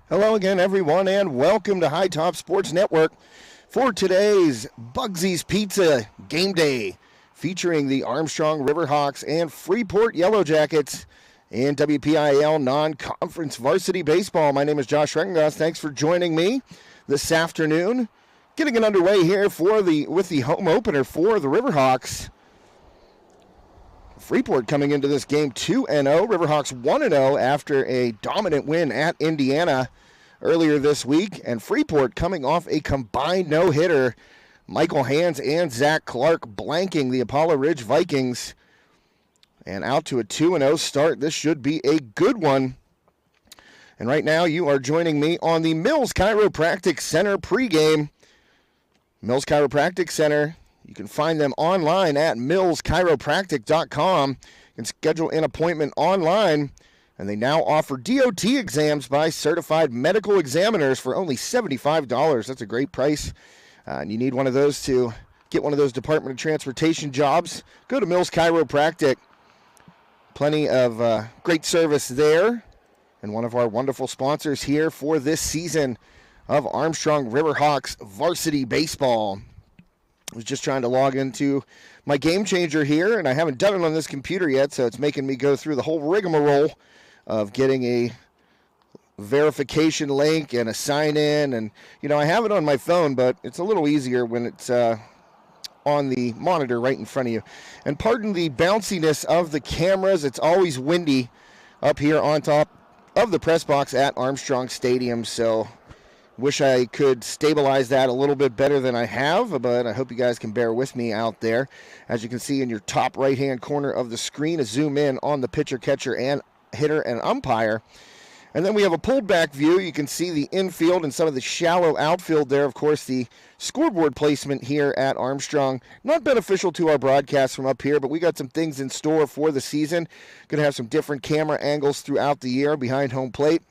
Hello again, everyone, and welcome to High Top Sports Network for today's Bugsy's Pizza Game Day, featuring the Armstrong Riverhawks and Freeport Yellowjackets in WPIAL non-conference varsity baseball. My name is Josh Reckengoss. Thanks for joining me this afternoon. Getting it underway here with the home opener for the Riverhawks. Freeport coming into this game 2-0. Riverhawks 1-0 after a dominant win at Indiana earlier this week. And Freeport coming off a combined no-hitter. Michael Hands and Zach Clark blanking the Apollo Ridge Vikings. And out to a 2-0 start. This should be a good one. And right now you are joining me on the Mills Chiropractic Center pregame. Mills Chiropractic Center. You can find them online at millschiropractic.com. You can schedule an appointment online, and they now offer DOT exams by certified medical examiners for only $75. That's a great price. And you need one of those to get one of those Department of Transportation jobs. Go to Mills Chiropractic. Plenty of great service there. And one of our wonderful sponsors here for this season of Armstrong Riverhawks varsity baseball. I was just trying to log into my game changer here, and I haven't done it on this computer yet, so it's making me go through the whole rigmarole of getting a verification link and a sign-in. And, I have it on my phone, but it's a little easier when it's on the monitor right in front of you. And pardon the bounciness of the cameras. It's always windy up here on top of the press box at Armstrong Stadium, so wish I could stabilize that a little bit better than I have, but I hope you guys can bear with me out there. As you can see in your top right-hand corner of the screen, a zoom in on the pitcher, catcher, and hitter and umpire. And then we have a pulled back view. You can see the infield and some of the shallow outfield there. Of course, the scoreboard placement here at Armstrong, not beneficial to our broadcast from up here, but we got some things in store for the season. Going to have some different camera angles throughout the year behind home plate.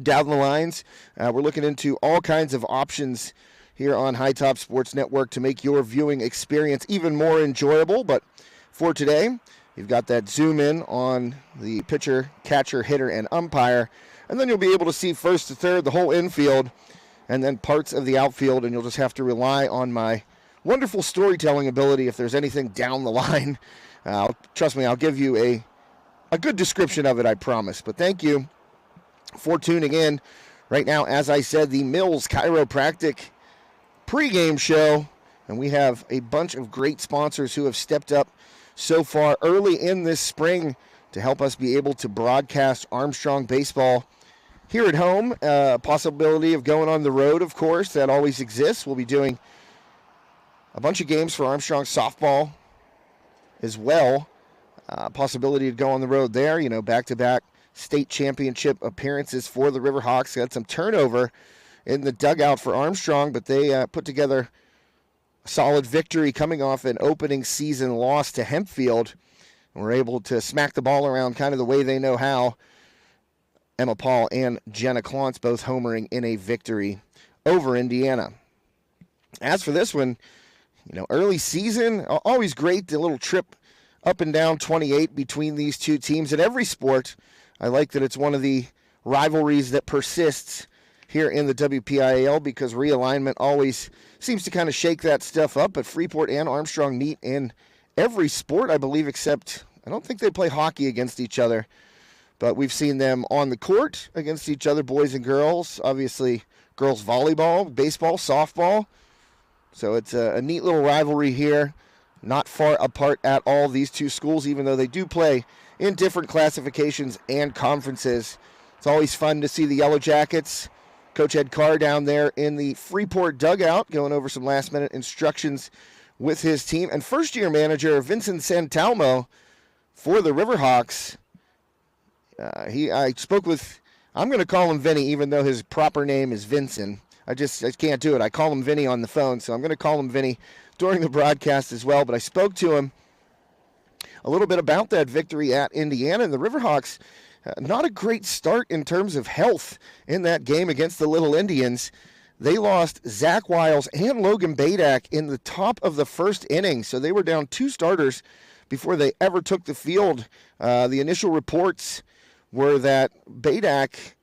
Down the lines, we're looking into all kinds of options here on High Top Sports Network to make your viewing experience even more enjoyable. But for today, you've got that zoom in on the pitcher, catcher, hitter, and umpire. And then you'll be able to see first to third, the whole infield, and then parts of the outfield. And you'll just have to rely on my wonderful storytelling ability if there's anything down the line. Trust me, I'll give you a good description of it, I promise. But thank you for tuning in. Right now, as I said, the Mills Chiropractic pregame show, and we have a bunch of great sponsors who have stepped up so far early in this spring to help us be able to broadcast Armstrong baseball here at home. Possibility of going on the road, of course, that always exists. We'll be doing a bunch of games for Armstrong softball as well. Possibility to go on the road there, back-to-back state championship appearances for the Riverhawks. Got some turnover in the dugout for Armstrong, but they put together a solid victory coming off an opening season loss to Hempfield. And we're able to smack the ball around kind of the way they know how. Emma Paul and Jenna Klontz both homering in a victory over Indiana. As for this one, early season, always great, the little trip up and down 28 between these two teams in every sport. I like that it's one of the rivalries that persists here in the WPIAL because realignment always seems to kind of shake that stuff up. But Freeport and Armstrong meet in every sport, I believe, except I don't think they play hockey against each other. But we've seen them on the court against each other, boys and girls. Obviously, girls volleyball, baseball, softball. So it's a neat little rivalry here. Not far apart at all, these two schools, even though they do play in different classifications and conferences. It's always fun to see the Yellowjackets. Coach Ed Carr down there in the Freeport dugout going over some last-minute instructions with his team. And first-year manager Vincent Santalmo for the Riverhawks. I spoke with, I'm going to call him Vinny, even though his proper name is Vincent. I can't do it. I call him Vinny on the phone, so I'm going to call him Vinny during the broadcast as well. But I spoke to him a little bit about that victory at Indiana. And the Riverhawks, not a great start in terms of health in that game against the Little Indians. They lost Zach Wiles and Logan Badak in the top of the first inning. So they were down two starters before they ever took the field. The initial reports were that Badak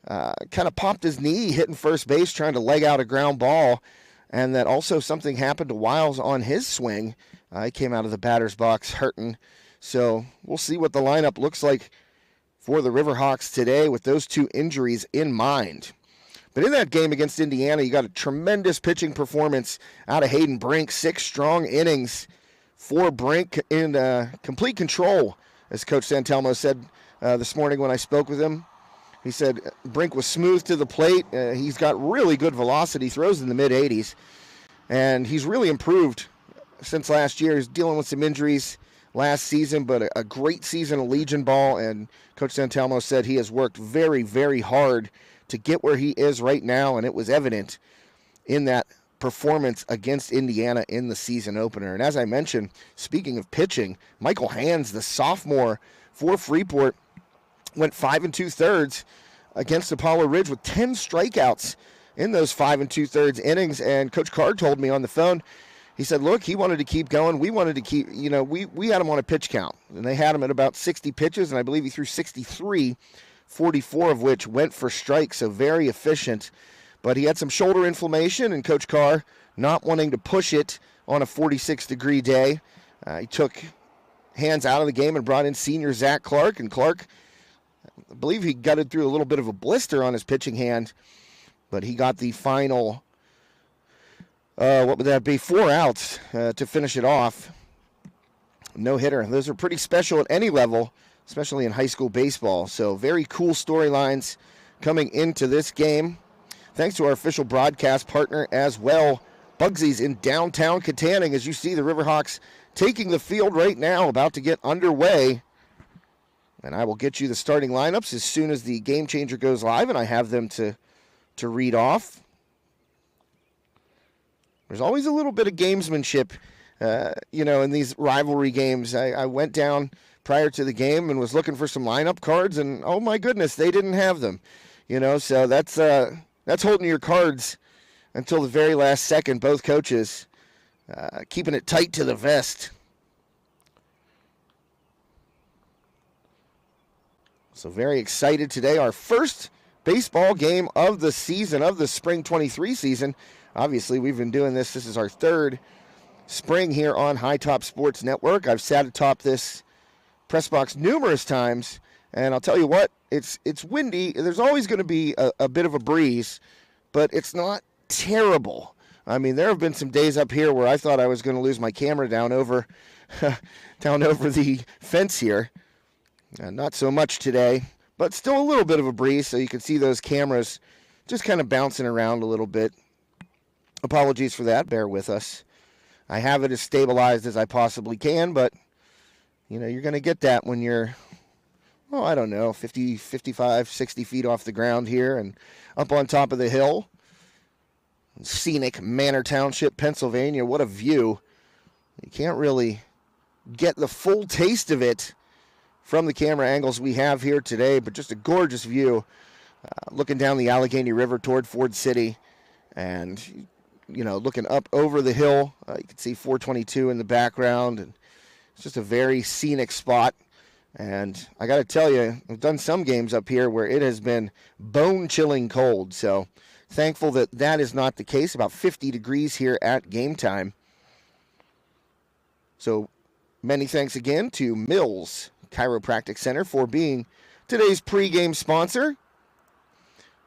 kind of popped his knee hitting first base trying to leg out a ground ball, and that also something happened to Wiles on his swing. He came out of the batter's box hurting. So we'll see what the lineup looks like for the Riverhawks today with those two injuries in mind. But in that game against Indiana, you got a tremendous pitching performance out of Hayden Brink. 6 strong innings for Brink in complete control, as Coach Santelmo said this morning when I spoke with him. He said Brink was smooth to the plate. He's got really good velocity, throws in the mid-80s, and he's really improved since last year. He's dealing with some injuries last season, but a great season of Legion ball, and Coach Santelmo said he has worked very, very hard to get where he is right now, and it was evident in that performance against Indiana in the season opener. And as I mentioned, speaking of pitching, Michael Hands, the sophomore for Freeport, went 5 2/3 against Apollo Ridge with 10 strikeouts in those 5 2/3 innings. And Coach Carr told me on the phone, he said, look, he wanted to keep going. We wanted to keep, we had him on a pitch count, and they had him at about 60 pitches, and I believe he threw 63, 44 of which went for strikes, so very efficient. But he had some shoulder inflammation, and Coach Carr, not wanting to push it on a 46-degree day, he took Hands out of the game and brought in senior Zach Clark. And Clark, I believe he gutted through a little bit of a blister on his pitching hand, but he got the final, 4 outs to finish it off. No hitter. Those are pretty special at any level, especially in high school baseball. So very cool storylines coming into this game. Thanks to our official broadcast partner as well, Bugsy's in downtown Katanning. As you see, the Riverhawks taking the field right now, about to get underway. And I will get you the starting lineups as soon as the game changer goes live, and I have them to read off. There's always a little bit of gamesmanship, in these rivalry games. I went down prior to the game and was looking for some lineup cards, and oh my goodness, they didn't have them. So that's holding your cards until the very last second. Both coaches keeping it tight to the vest. So very excited today. Our first baseball game of the season, of the spring 23 season. Obviously, we've been doing this. This is our third spring here on High Top Sports Network. I've sat atop this press box numerous times, and I'll tell you what, it's windy. There's always going to be a bit of a breeze, but it's not terrible. I mean, there have been some days up here where I thought I was going to lose my camera down over the fence here. Not so much today, but still a little bit of a breeze, so you can see those cameras just kind of bouncing around a little bit. Apologies for that. Bear with us. I have it as stabilized as I possibly can, but, you're going to get that when you're, 50, 55, 60 feet off the ground here and up on top of the hill. Scenic Manor Township, Pennsylvania. What a view. You can't really get the full taste of it from the camera angles we have here today, but just a gorgeous view looking down the Allegheny River toward Ford City, and looking up over the hill. You can see 422 in the background, and it's just a very scenic spot. And I got to tell you, I've done some games up here where it has been bone-chilling cold, so thankful that is not the case. About 50 degrees here at game time. So many thanks again to Mills Chiropractic Center for being today's pregame sponsor.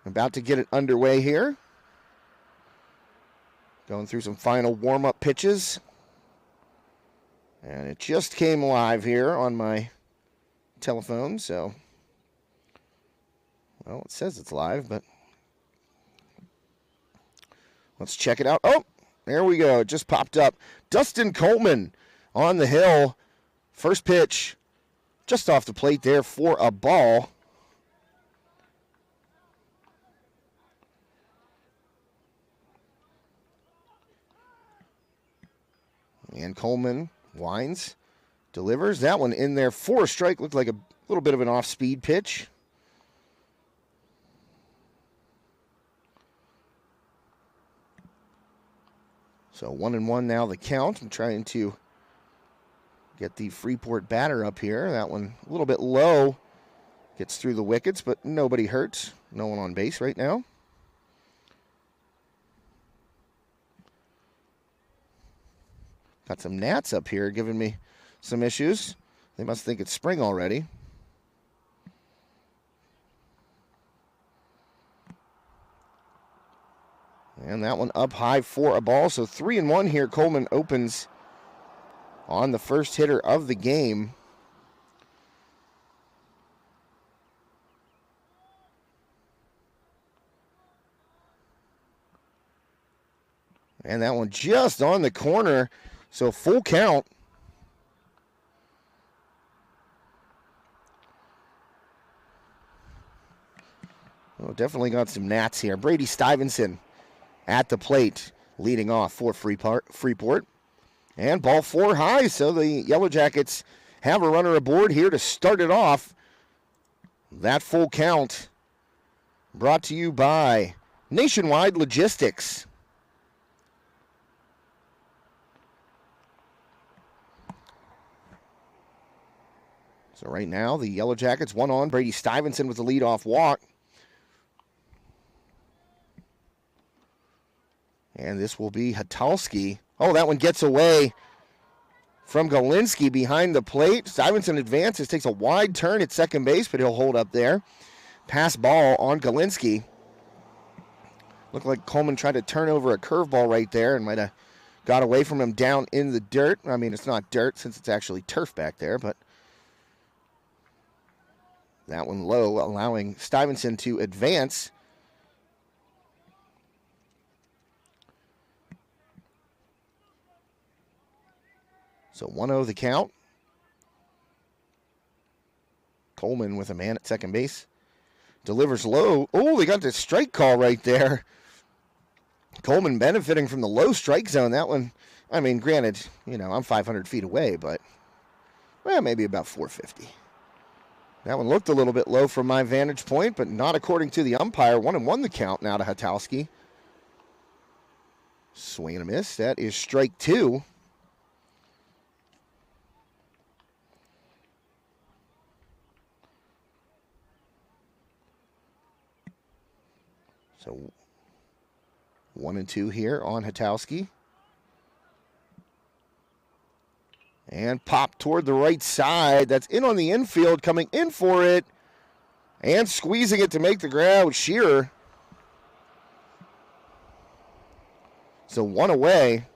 About to get it underway here. Going through some final warm-up pitches. And it just came live here on my telephone, so, well, it says it's live, but let's check it out. Oh, there we go. It just popped up. Dustin Coleman on the hill. First pitch just off the plate there for a ball. And Coleman winds, delivers. That one in there for a strike. Looked like a little bit of an off-speed pitch. So 1-1 now the count. I'm trying to get the Freeport batter up here. That one a little bit low Gets through the wickets, but nobody hurt. No one on base right now. Got some gnats up here giving me some issues. They must think it's spring already. And that one up high for a ball. So 3-1 here. Coleman opens on the first hitter of the game. And that one just on the corner. So full count. Oh, definitely got some gnats here. Brady Stuyvesant at the plate, leading off for Freeport. And ball 4 high, so the Yellowjackets have a runner aboard here to start it off. That full count brought to you by Nationwide Logistics. So right now, the Yellowjackets, one on. Brady Stuyvesant with the leadoff walk. And this will be Hatalski. Oh, that one gets away from Galinsky behind the plate. Stuyvesant advances, takes a wide turn at second base, but he'll hold up there. Pass ball on Galinsky. Looked like Coleman tried to turn over a curveball right there and might have got away from him down in the dirt. I mean, it's not dirt since it's actually turf back there, but that one low, allowing Stuyvesant to advance. So 1-0 the count. Coleman with a man at second base. Delivers low. Oh, they got the strike call right there. Coleman benefiting from the low strike zone. That one, I mean, granted, I'm 500 feet away, but, well, maybe about 450. That one looked a little bit low from my vantage point, but not according to the umpire. 1-1 the count now to Hatalski. Swing and a miss. That is strike 2. So 1-2 here on Hatalski. And pop toward the right side. That's in on the infield, coming in for it. And squeezing it to make the grab with Shearer. So 1 away.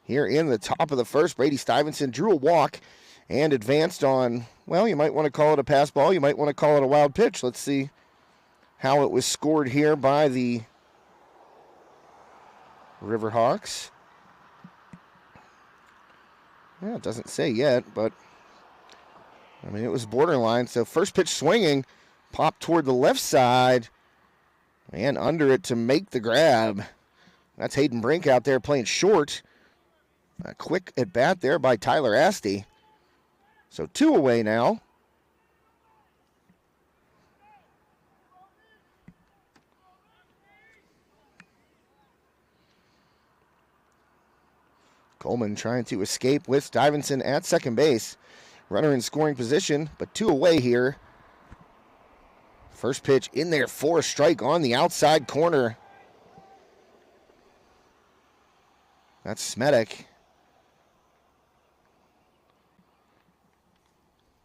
Here in the top of the first, Brady Stuyvesant drew a walk and advanced on, well, you might want to call it a pass ball. You might want to call it a wild pitch. Let's see how it was scored here by the Riverhawks. Yeah, it doesn't say yet, but I mean, it was borderline. So first pitch swinging, popped toward the left side and under it to make the grab. That's Hayden Brink out there playing short. A quick at bat there by Tyler Asti. So 2 away now. Coleman trying to escape with Stuyvesant at second base. Runner in scoring position, but 2 away here. First pitch in there for a strike on the outside corner. That's Smedek.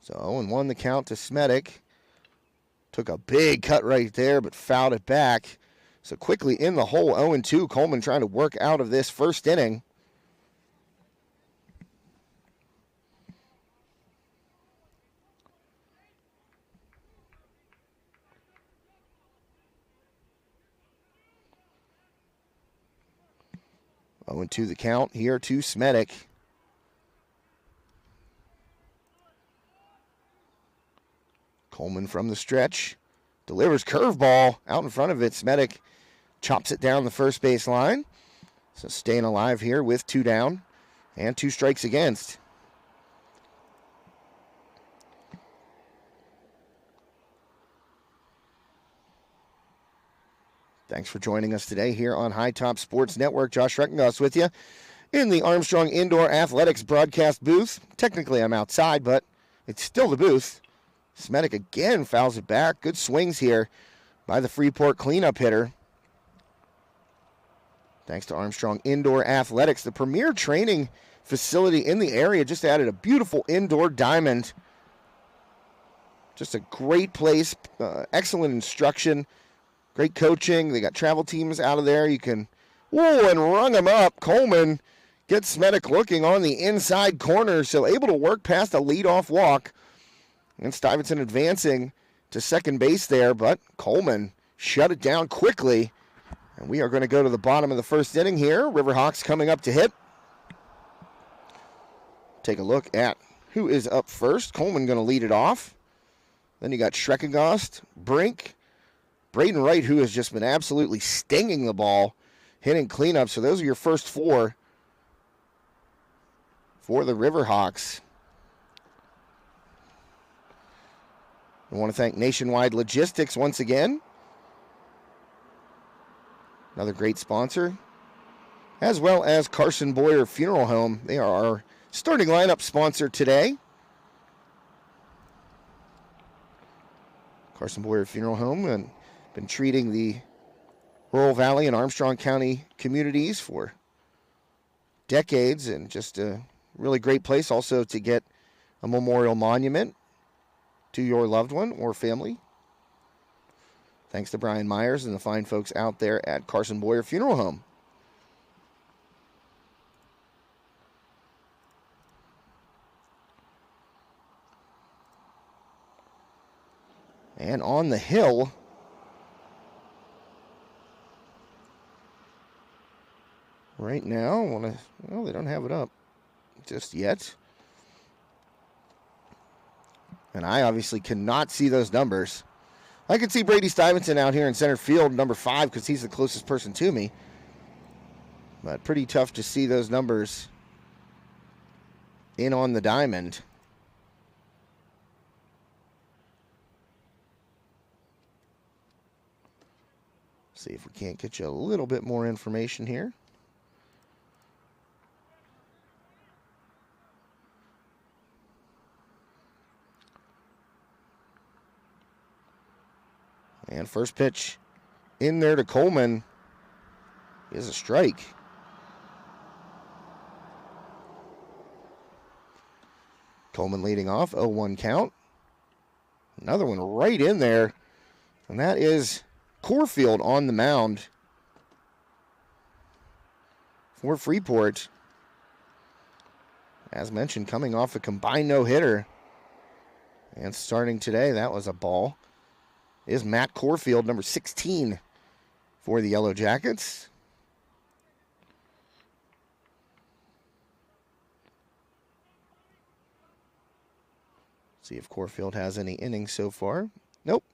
So 0-1 the count to Smedek. Took a big cut right there, but fouled it back. So quickly in the hole, 0-2. Coleman trying to work out of this first inning. To the count here to Smedek. Coleman from the stretch. Delivers curveball out in front of it. Smedek chops it down the first base line. So staying alive here with 2 down and 2 strikes against. Thanks for joining us today here on High Top Sports Network. Josh Reckengoss with you in the Armstrong Indoor Athletics broadcast booth. Technically, I'm outside, but it's still the booth. Smetic again fouls it back. Good swings here by the Freeport cleanup hitter. Thanks to Armstrong Indoor Athletics, the premier training facility in the area, just added a beautiful indoor diamond. Just a great place, excellent instruction, great coaching. They got travel teams out of there. You can, and rung them up. Coleman gets Smetic looking on the inside corner, so able to work past a leadoff walk. And Stuyvesant advancing to second base there, but Coleman shut it down quickly. And we are going to go to the bottom of the first inning here. Riverhawks coming up to hit. Take a look at who is up first. Coleman going to lead it off. Then you got Schreckengost, Brink, Braden Wright, who has just been absolutely stinging the ball, hitting cleanup. So those are your first four for the Riverhawks. I want to thank Nationwide Logistics once again. Another great sponsor. As well as Carson Boyer Funeral Home. They are our starting lineup sponsor today. Carson Boyer Funeral Home and been treating the Rural Valley and Armstrong County communities for decades, and just a really great place also to get a memorial monument to your loved one or family. Thanks to Brian Myers and the fine folks out there at Carson Boyer Funeral Home. And on the hill, right now, they don't have it up just yet. And I obviously cannot see those numbers. I can see Brady Stuyvesant out here in center field, number 5, because he's the closest person to me. But pretty tough to see those numbers in on the diamond. See if we can't get you a little bit more information here. And first pitch in there to Coleman is a strike. Coleman leading off, 0-1 count. Another one right in there, and that is Corfield on the mound for Freeport. As mentioned, coming off a combined no-hitter. And starting today, that was a ball, is Matt Corfield, number 16 for the Yellowjackets. See if Corfield has any innings so far. Nope.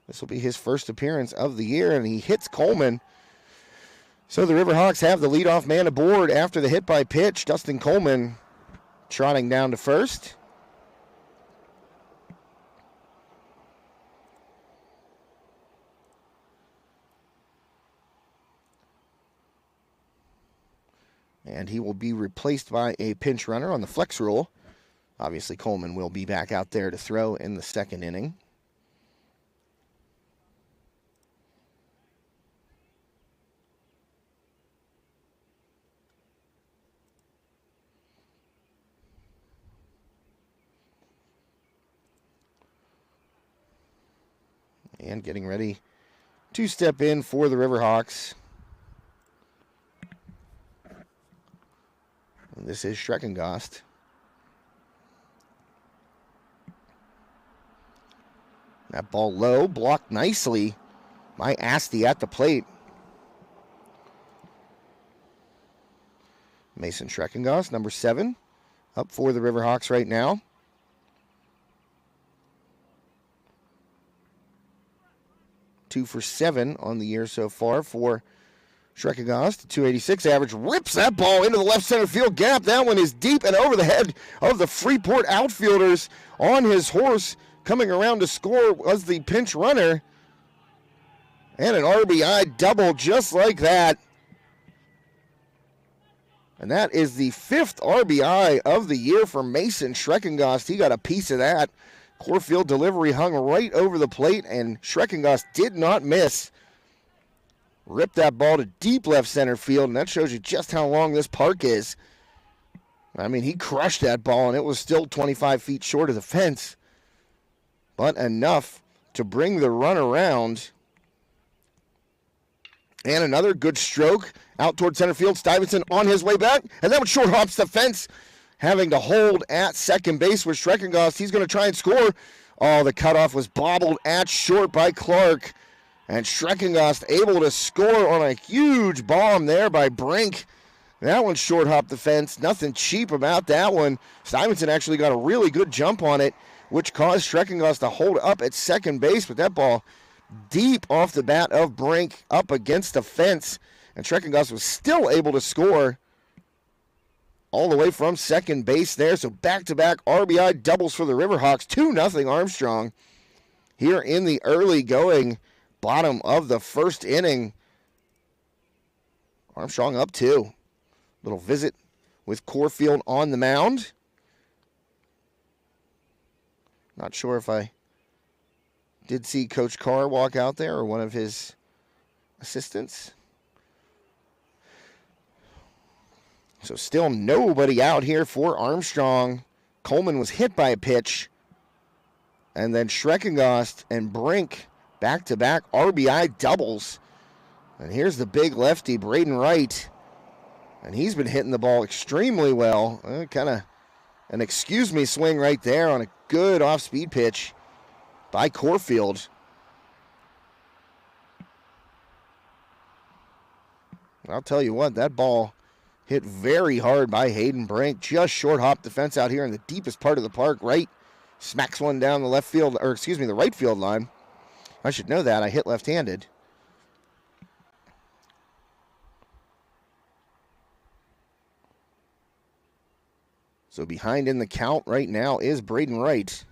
This will be his first appearance of the year, and he hits Coleman. So the Riverhawks have the leadoff man aboard after the hit by pitch. Dustin Coleman trotting down to first. And he will be replaced by a pinch runner on the flex rule. Obviously, Coleman will be back out there to throw in the second inning. And getting ready to step in for the Riverhawks. This is Schreckengost. That ball low, blocked nicely by Asti at the plate. Mason Schreckengost, number 7, up for the Riverhawks right now. Two for 7 on the year so far for Schreckengost. 286 average, rips that ball into the left center field gap. That one is deep and over the head of the Freeport outfielders. On his horse, coming around to score was the pinch runner. And an RBI double just like that. And that is the 5th RBI of the year for Mason Schreckengost. He got a piece of that Corfield delivery hung right over the plate, and Schreckengoss did not miss. Ripped that ball to deep left center field, and that shows you just how long this park is. I mean, he crushed that ball, and it was still 25 feet short of the fence. But enough to bring the run around. And another good stroke out toward center field. Stuyvesant on his way back, and that one short hops the fence, having to hold at second base with Schreckengoss. He's going to try and score. Oh, the cutoff was bobbled at short by Clark. And Schreckengoss able to score on a huge bomb there by Brink. That one short hopped the fence. Nothing cheap about that one. Stuyvesant actually got a really good jump on it, which caused Schreckengoss to hold up at second base. But that ball deep off the bat of Brink up against the fence. And Schreckengoss was still able to score all the way from second base there. So back-to-back RBI doubles for the Riverhawks. 2-0 Armstrong here in the early going. Bottom of the first inning. Armstrong up 2. Little visit with Corfield on the mound. Not sure if I did see Coach Carr walk out there or one of his assistants. So still nobody out here for Armstrong. Coleman was hit by a pitch. And then Schreckengoss and Brink back-to-back RBI doubles. And here's the big lefty, Braden Wright. And he's been hitting the ball extremely well. Kind of an excuse-me swing right there on a good off-speed pitch by Corfield. I'll tell you what, that ball hit very hard by Hayden Brink. Just short hopped the fence out here in the deepest part of the park. Right, smacks one down the the right field line. I should know that. I hit left-handed. So behind in the count right now is Braden Wright.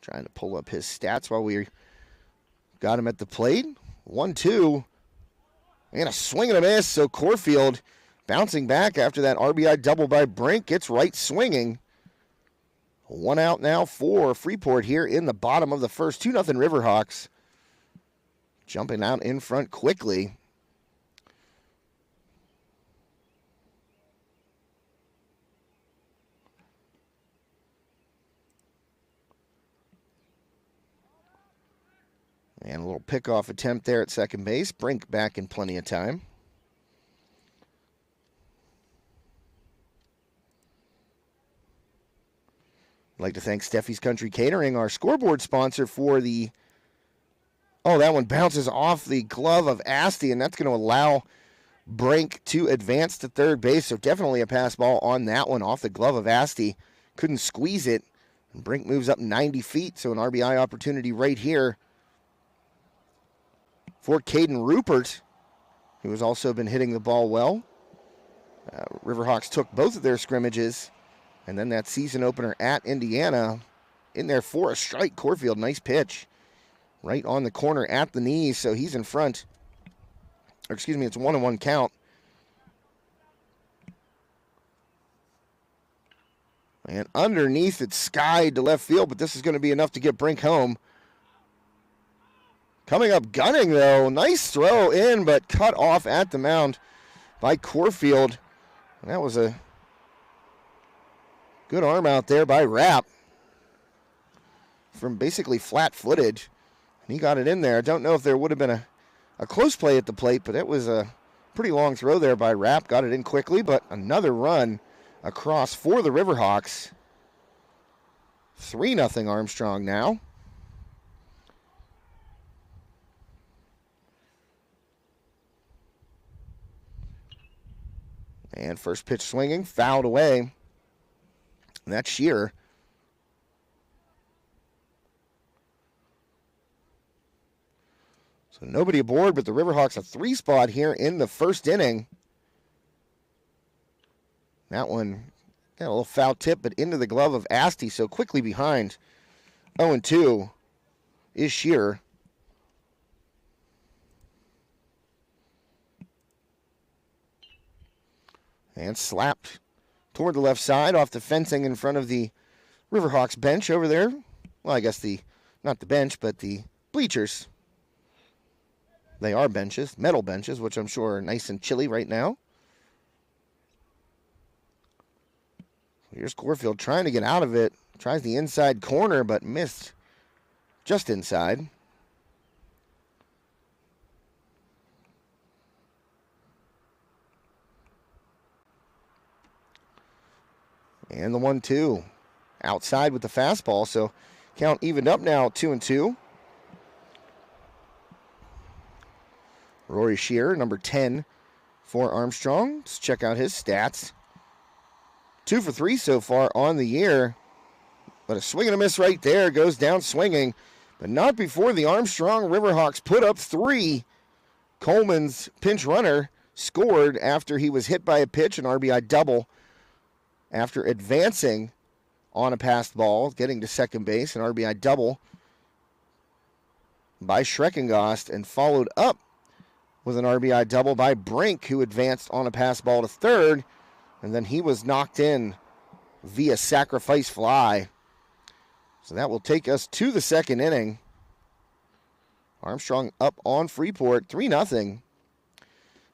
Trying to pull up his stats while we got him at the plate. 1-2. And a swing and a miss. So Corfield bouncing back after that RBI double by Brink. Gets Wright swinging. 1 out now for Freeport here in the bottom of the first. 2-0 Riverhawks. Jumping out in front quickly. And a little pickoff attempt there at second base. Brink back in plenty of time. I'd like to thank Steffi's Country Catering, our scoreboard sponsor for the... Oh, that one bounces off the glove of Asti, and that's going to allow Brink to advance to third base. So definitely a pass ball on that one off the glove of Asti. Couldn't squeeze it. And Brink moves up 90 feet, so an RBI opportunity right here for Caden Rupert, who has also been hitting the ball well. Riverhawks took both of their scrimmages, and then that season opener at Indiana in there for a strike. Corfield, nice pitch. Right on the corner at the knees, so he's in front. Or excuse me, it's a 1-1 count. And underneath, it's skied to left field, but this is going to be enough to get Brink home. Coming up gunning, though. Nice throw in, but cut off at the mound by Corfield. And that was a good arm out there by Rapp from basically flat-footed. And he got it in there. I don't know if there would have been a close play at the plate, but it was a pretty long throw there by Rapp. Got it in quickly, but another run across for the Riverhawks. 3-0 Armstrong now. And first pitch swinging, fouled away. And that's Shearer. So nobody aboard, but the Riverhawks a 3-spot here in the first inning. That one got a little foul tip, but into the glove of Asti, so quickly behind. 0-2 is Shearer. And slapped toward the left side off the fencing in front of the Riverhawks bench over there. Well, I guess not the bench, but the bleachers. They are benches, metal benches, which I'm sure are nice and chilly right now. Here's Corfield trying to get out of it. Tries the inside corner, but missed just inside. And the 1-2. Outside with the fastball, so count evened up now, 2-2. Rory Shearer, number 10 for Armstrong. Let's check out his stats. 2 for 3 so far on the year. But a swing and a miss right there. Goes down swinging. But not before the Armstrong Riverhawks put up 3. Coleman's pinch runner scored after he was hit by a pitch, an RBI double. After advancing on a passed ball, getting to second base, an RBI double by Schreckengost, and followed up with an RBI double by Brink, who advanced on a pass ball to third, and then he was knocked in via sacrifice fly. So that will take us to the second inning. Armstrong up on Freeport, 3-0.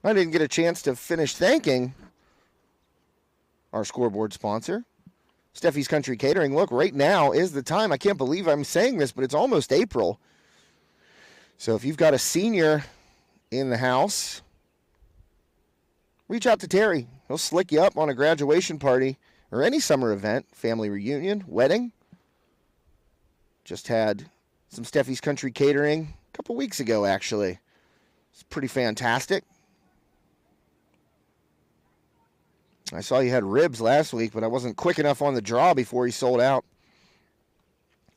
I didn't get a chance to finish thanking our scoreboard sponsor, Steffi's Country Catering. Look, right now is the time. I can't believe I'm saying this, but it's almost April. So if you've got a senior in the house, reach out to Terry. He'll slick you up on a graduation party or any summer event, family reunion, wedding. Just had some Steffi's Country Catering a couple weeks ago, actually. It's pretty fantastic. I saw you had ribs last week, but I wasn't quick enough on the draw before he sold out.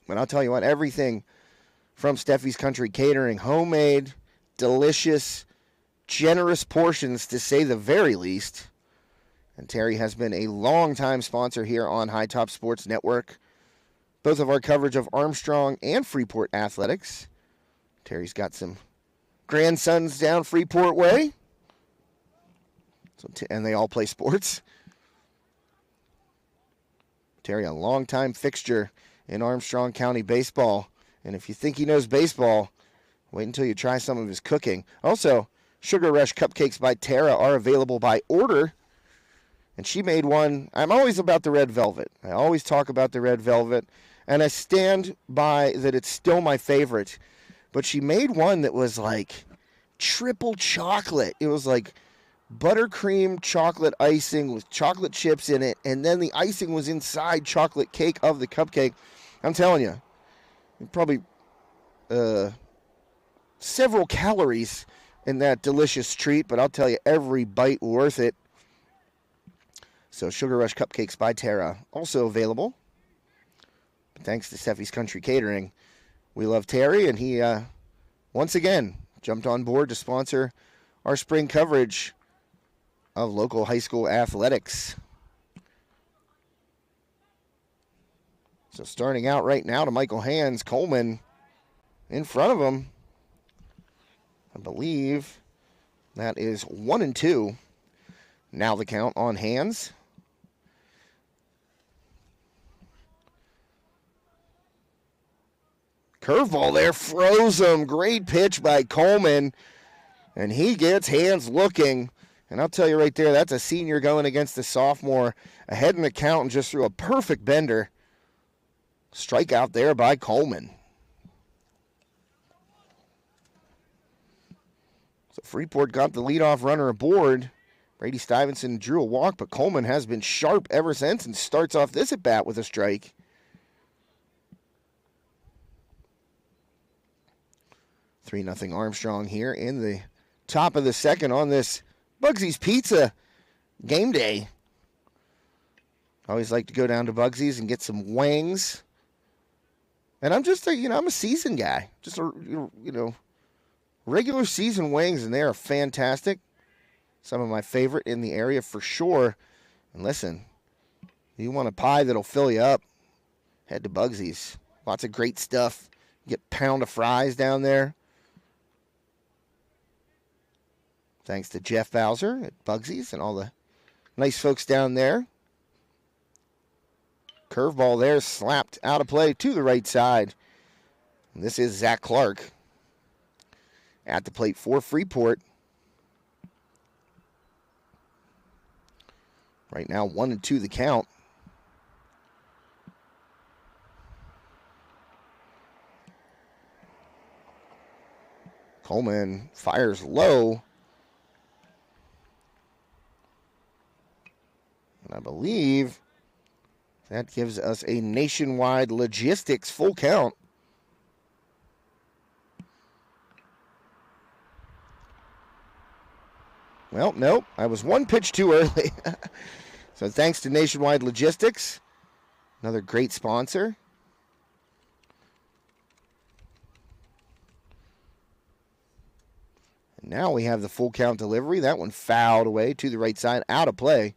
But I'll tell you what, everything from Steffi's Country Catering, homemade, delicious, generous portions to say the very least. And Terry has been a long-time sponsor here on High Top Sports Network. Both of our coverage of Armstrong and Freeport athletics. Terry's got some grandsons down Freeport way. And they all play sports. Terry, a longtime fixture in Armstrong County baseball. And if you think he knows baseball, wait until you try some of his cooking. Also, Sugar Rush Cupcakes by Tara are available by order. And she made one. I'm always about the red velvet. I always talk about the red velvet. And I stand by that it's still my favorite. But she made one that was like triple chocolate. It was like buttercream chocolate icing with chocolate chips in it, and then the icing was inside chocolate cake of the cupcake. I'm telling you, probably several calories in that delicious treat, but I'll tell you, every bite worth it. So Sugar Rush Cupcakes by Tara, also available. Thanks to Steffi's Country Catering. We love Terry, and he, once again, jumped on board to sponsor our spring coverage of local high school athletics. So starting out right now to Michael Hands, Coleman in front of him. I believe that is 1-2. Now the count on Hands. Curveball there, froze him. Great pitch by Coleman. And he gets Hands looking. And I'll tell you right there, that's a senior going against a sophomore. Ahead in the count and just threw a perfect bender. Strikeout there by Coleman. So Freeport got the leadoff runner aboard. Brady Stuyvesant drew a walk, but Coleman has been sharp ever since and starts off this at-bat with a strike. Three 0 Armstrong here in the top of the second on this Bugsy's Pizza game day. I always like to go down to Bugsy's and get some wings. And I'm just I'm a seasoned guy. Just regular season wings, and they are fantastic. Some of my favorite in the area for sure. And listen, you want a pie that'll fill you up, head to Bugsy's. Lots of great stuff. Get a pound of fries down there. Thanks to Jeff Bowser at Bugsy's and all the nice folks down there. Curveball there, slapped out of play to the right side. And this is Zach Clark at the plate for Freeport. Right now, 1-2 the count. Coleman fires low. And I believe that gives us a Nationwide Logistics full count. Well, nope. I was one pitch too early. So thanks to Nationwide Logistics, another great sponsor. And now we have the full count delivery. That one fouled away to the right side, out of play.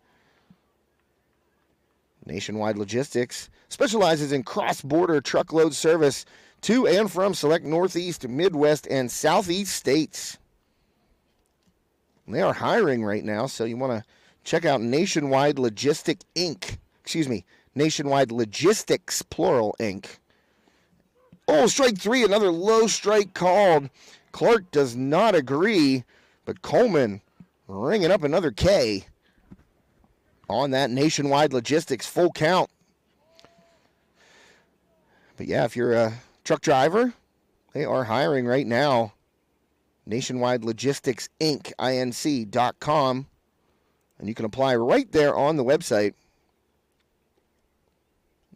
Nationwide Logistics specializes in cross-border truckload service to and from select Northeast, Midwest, and Southeast states. They are hiring right now, so you want to check out Nationwide Logistics, plural, Inc. Oh, strike three, another low strike called. Clark does not agree, but Coleman ringing up another K on that Nationwide Logistics full count. But yeah, if you're a truck driver, they are hiring right now. Nationwide Logistics Inc. inc.com. And you can apply right there on the website.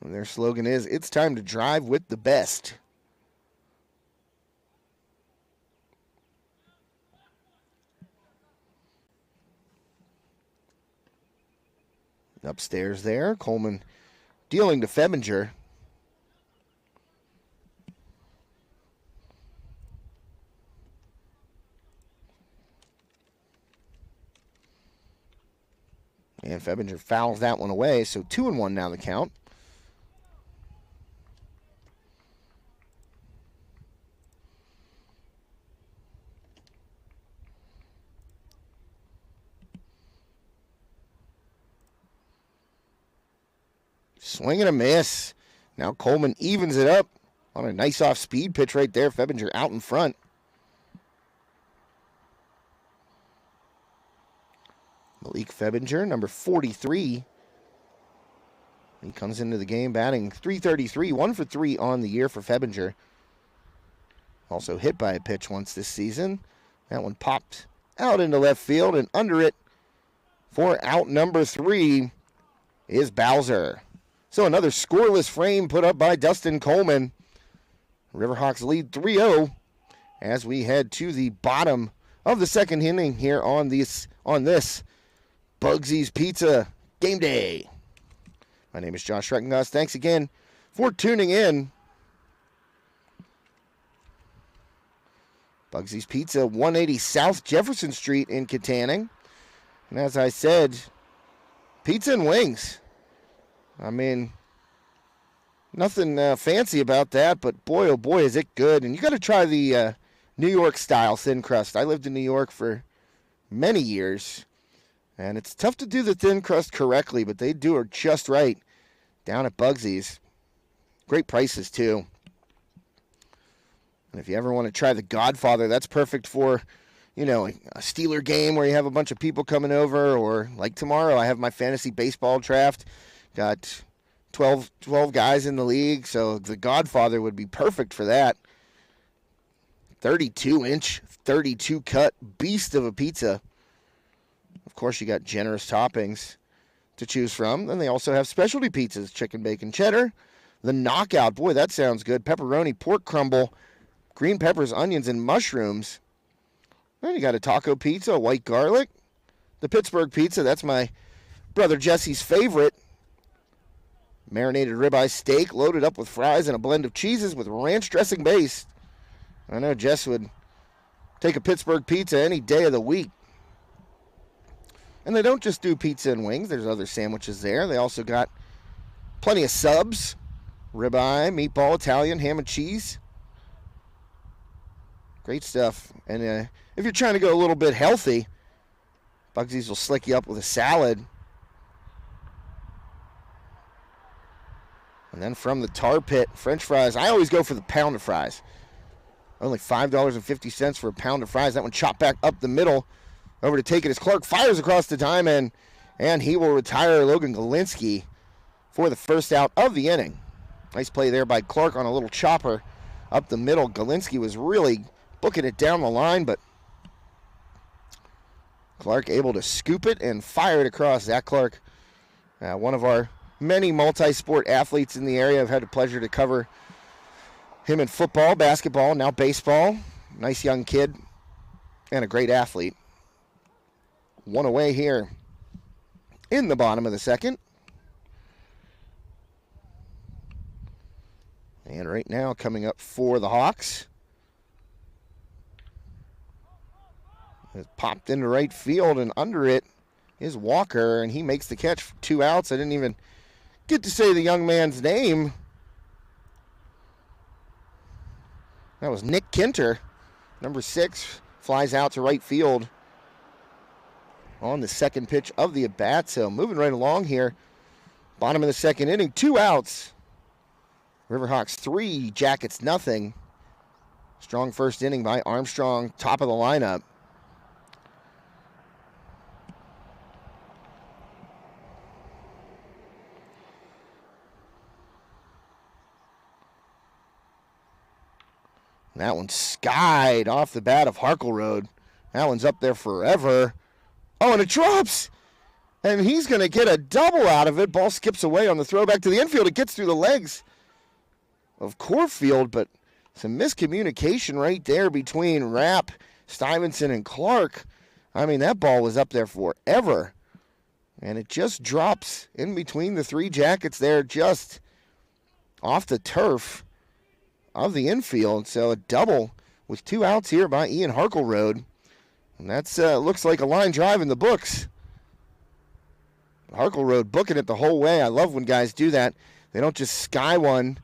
And their slogan is, "It's time to drive with the best." Upstairs there, Coleman dealing to Febinger. And Febinger fouls that one away, so 2-1 now the count. Swing and a miss. Now Coleman evens it up on a nice off-speed pitch right there. Febinger out in front. Malik Febinger, number 43. He comes into the game batting .333, 1 for 3 on the year for Febinger. Also hit by a pitch once this season. That one popped out into left field, and under it for out number 3 is Bowser. So another scoreless frame put up by Dustin Coleman. Riverhawks lead 3-0 as we head to the bottom of the second inning here on this Bugsy's Pizza Game Day. My name is Josh Schreckengoss. Thanks again for tuning in. Bugsy's Pizza, 180 South Jefferson Street in Katanning. And as I said, pizza and wings. I mean, nothing fancy about that, but boy, oh boy, is it good. And you got to try the New York style thin crust. I lived in New York for many years, and it's tough to do the thin crust correctly, but they do it just right down at Bugsy's. Great prices, too. And if you ever want to try the Godfather, that's perfect for, a Steeler game where you have a bunch of people coming over, or like tomorrow, I have my fantasy baseball draft. Got 12 guys in the league, so the Godfather would be perfect for that. 32-inch, 32-cut beast of a pizza. Of course, you got generous toppings to choose from. Then they also have specialty pizzas, chicken, bacon, cheddar. The Knockout, boy, that sounds good. Pepperoni, pork crumble, green peppers, onions, and mushrooms. Then you got a taco pizza, white garlic. The Pittsburgh pizza, that's my brother Jesse's favorite. Marinated ribeye steak loaded up with fries and a blend of cheeses with ranch dressing base. I know Jess would take a Pittsburgh pizza any day of the week. And they don't just do pizza and wings. There's other sandwiches there. They also got plenty of subs. Ribeye, meatball, Italian, ham and cheese. Great stuff. And if you're trying to go a little bit healthy, Bugsy's will slick you up with a salad. And then from the tar pit, French fries. I always go for the pound of fries. Only $5.50 for a pound of fries. That one chopped back up the middle. Over to take it as Clark fires across the diamond. And he will retire Logan Galinsky for the first out of the inning. Nice play there by Clark on a little chopper up the middle. Galinsky was really booking it down the line, but Clark able to scoop it and fire it across. Zach Clark, one of our many multi-sport athletes in the area. I've had the pleasure to cover him in football, basketball, now baseball. Nice young kid and a great athlete. One away here in the bottom of the second. And right now coming up for the Hawks. It popped into right field, and under it is Walker, and he makes the catch for 2 outs. I didn't even get to say the young man's name. That was Nick Kinter. Number 6 flies out to right field on the second pitch of the at-bat. So moving right along here. Bottom of the second inning, 2 outs. Riverhawks 3, Jackets nothing. Strong first inning by Armstrong, top of the lineup. That one skied off the bat of Harkleroad. That one's up there forever. Oh, and it drops. And he's going to get a double out of it. Ball skips away on the throwback to the infield. It gets through the legs of Corfield, but some miscommunication right there between Rapp, Stuyvesant, and Clark. I mean, that ball was up there forever. And it just drops in between the 3 Jackets there, just off the turf of the infield. So a double with 2 outs here by Ian Harkleroad. And that's looks like a line drive in the books. Harkleroad booking it the whole way. I love when guys do that. They don't just sky one.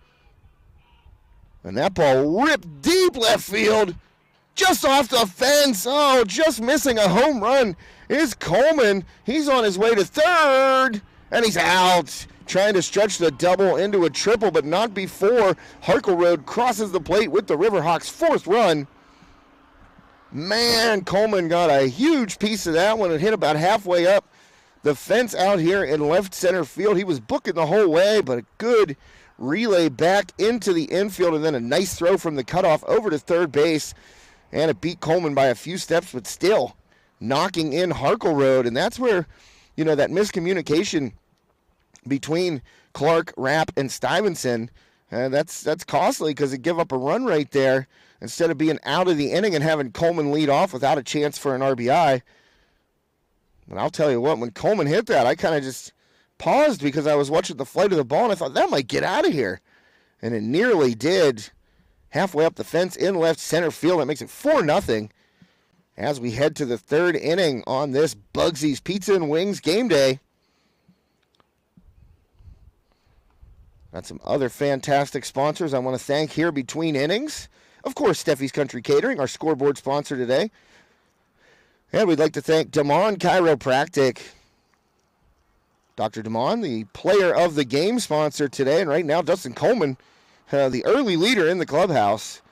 And that ball ripped deep left field, just off the fence. Oh, just missing a home run is Coleman. He's on his way to third, and he's out. Trying to stretch the double into a triple, but not before Harkleroad crosses the plate with the Riverhawks' 4th run. Man, Coleman got a huge piece of that one. It hit about halfway up the fence out here in left center field. He was booking the whole way, but a good relay back into the infield, and then a nice throw from the cutoff over to third base. And it beat Coleman by a few steps, but still knocking in Harkleroad. And that's where, that miscommunication between Clark, Rapp, and Stuyvesant, that's costly because it give up a run right there instead of being out of the inning and having Coleman lead off without a chance for an RBI. And I'll tell you what, when Coleman hit that, I kind of just paused because I was watching the flight of the ball, and I thought, that might get out of here. And it nearly did. Halfway up the fence in left center field. That makes it 4-0 as we head to the 3rd inning on this Bugsy's Pizza and Wings game day. Got some other fantastic sponsors I want to thank here between innings. Of course, Steffi's Country Catering, our scoreboard sponsor today. And we'd like to thank Damon Chiropractic. Dr. Damon, the player of the game sponsor today. And right now, Dustin Coleman, the early leader in the clubhouse.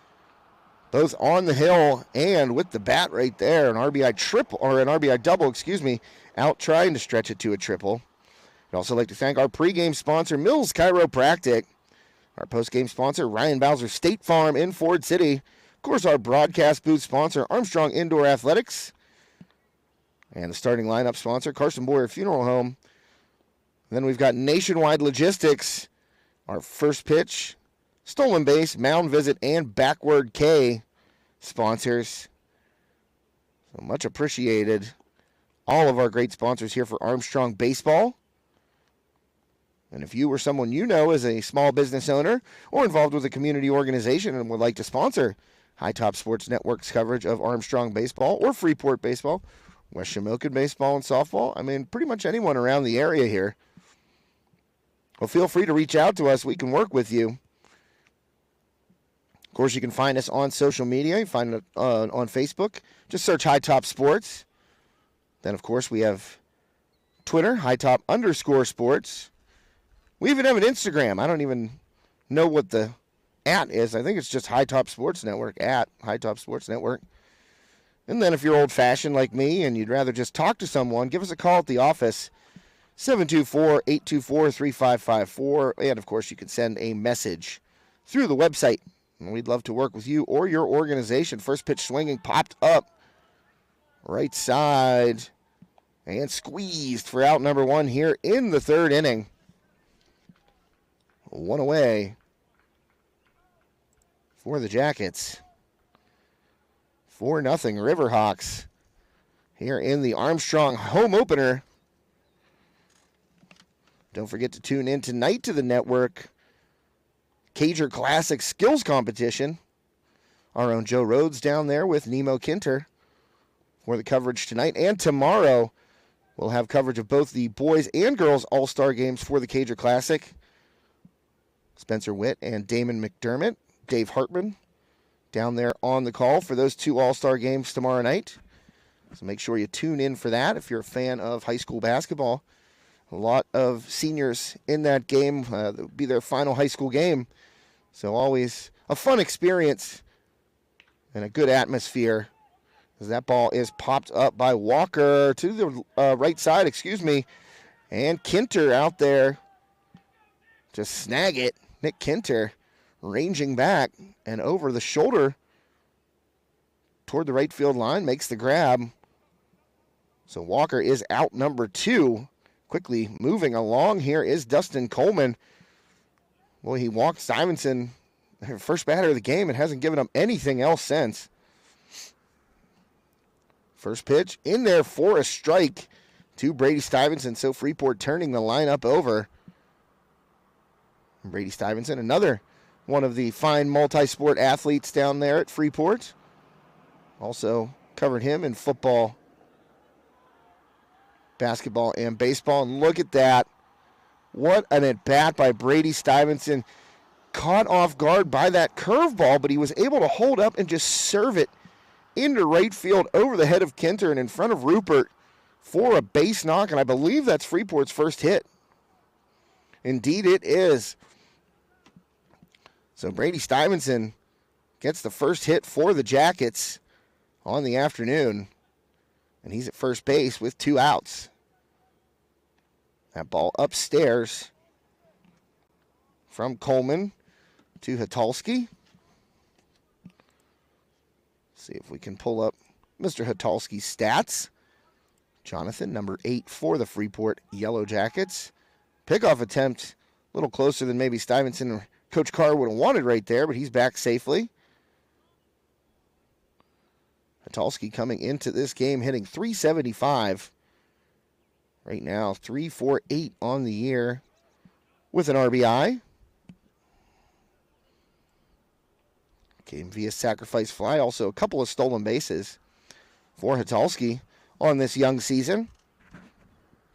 Both on the hill and with the bat right there. An RBI triple, or an RBI double, out trying to stretch it to a triple. We'd also like to thank our pregame sponsor, Mills Chiropractic. Our postgame sponsor, Ryan Bowser State Farm in Ford City. Of course, our broadcast booth sponsor, Armstrong Indoor Athletics. And the starting lineup sponsor, Carson Boyer Funeral Home. And then we've got Nationwide Logistics, our first pitch, stolen base, mound visit, and backward K sponsors. So much appreciated. All of our great sponsors here for Armstrong Baseball. And if you or someone you know is a small business owner or involved with a community organization and would like to sponsor High Top Sports Network's coverage of Armstrong Baseball or Freeport Baseball, West Shamokin Baseball and Softball, pretty much anyone around the area here, well, feel free to reach out to us. We can work with you. Of course, you can find us on social media. You find it on Facebook. Just search High Top Sports. Then, of course, we have Twitter, High Top _sports. We even have an Instagram. I don't even know what the @ is. I think it's just High Top Sports Network, @ High Top Sports Network. And then if you're old-fashioned like me and you'd rather just talk to someone, give us a call at the office, 724-824-3554. And, of course, you can send a message through the website. And we'd love to work with you or your organization. First pitch swinging, popped up. Right side. And squeezed for out number 1 here in the 3rd inning. 1 away for the Jackets. 4-0 Riverhawks here in the Armstrong home opener. Don't forget to tune in tonight to the network. Cager Classic Skills Competition. Our own Joe Rhodes down there with Nemo Kinter for the coverage tonight. And tomorrow we'll have coverage of both the boys and girls all-star games for the Cager Classic. Spencer Witt and Damon McDermott, Dave Hartman down there on the call for those 2 all-star games tomorrow night. So make sure you tune in for that if you're a fan of high school basketball. A lot of seniors in that game. It'll be their final high school game. So always a fun experience and a good atmosphere as that ball is popped up by Walker to the right side, and Kinter out there to snag it. Nick Kinter ranging back and over the shoulder toward the right field line, makes the grab. So Walker is out number 2. Quickly moving along here is Dustin Coleman. Well, he walked Stevenson, first batter of the game, and hasn't given up anything else since. First pitch in there for a strike to Brady Stevenson. So Freeport turning the lineup over. Brady Stevenson, another one of the fine multi-sport athletes down there at Freeport. Also covered him in football, basketball, and baseball. And look at that. What an at-bat by Brady Stevenson. Caught off guard by that curveball, but he was able to hold up and just serve it into right field over the head of Kinter and in front of Rupert for a base knock. And I believe that's Freeport's first hit. Indeed it is. So Brady Stevenson gets the first hit for the Jackets on the afternoon. And he's at first base with 2 outs. That ball upstairs from Coleman to Hatalski. See if we can pull up Mr. Hatalski's stats. Jonathan, number 8 for the Freeport Yellowjackets. Pickoff attempt a little closer than maybe Stevenson or Coach Carr would have wanted right there, but he's back safely. Hatalski coming into this game hitting .375. Right now, 3.48 on the year with an RBI. Came via sacrifice fly. Also, a couple of stolen bases for Hatalski on this young season.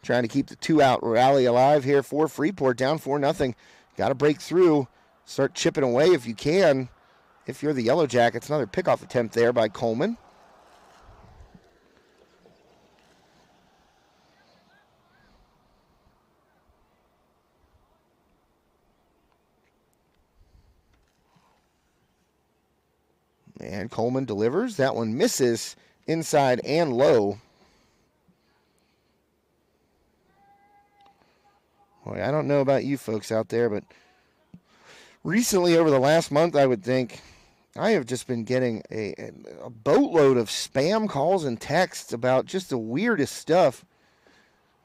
Trying to keep the 2-out rally alive here for Freeport. Down 4-0. Got to break through. Start chipping away if you can. If you're the Yellowjackets, another pickoff attempt there by Coleman. And Coleman delivers. That one misses inside and low. Boy, I don't know about you folks out there, but recently over the last month, I would think I have just been getting a boatload of spam calls and texts about just the weirdest stuff.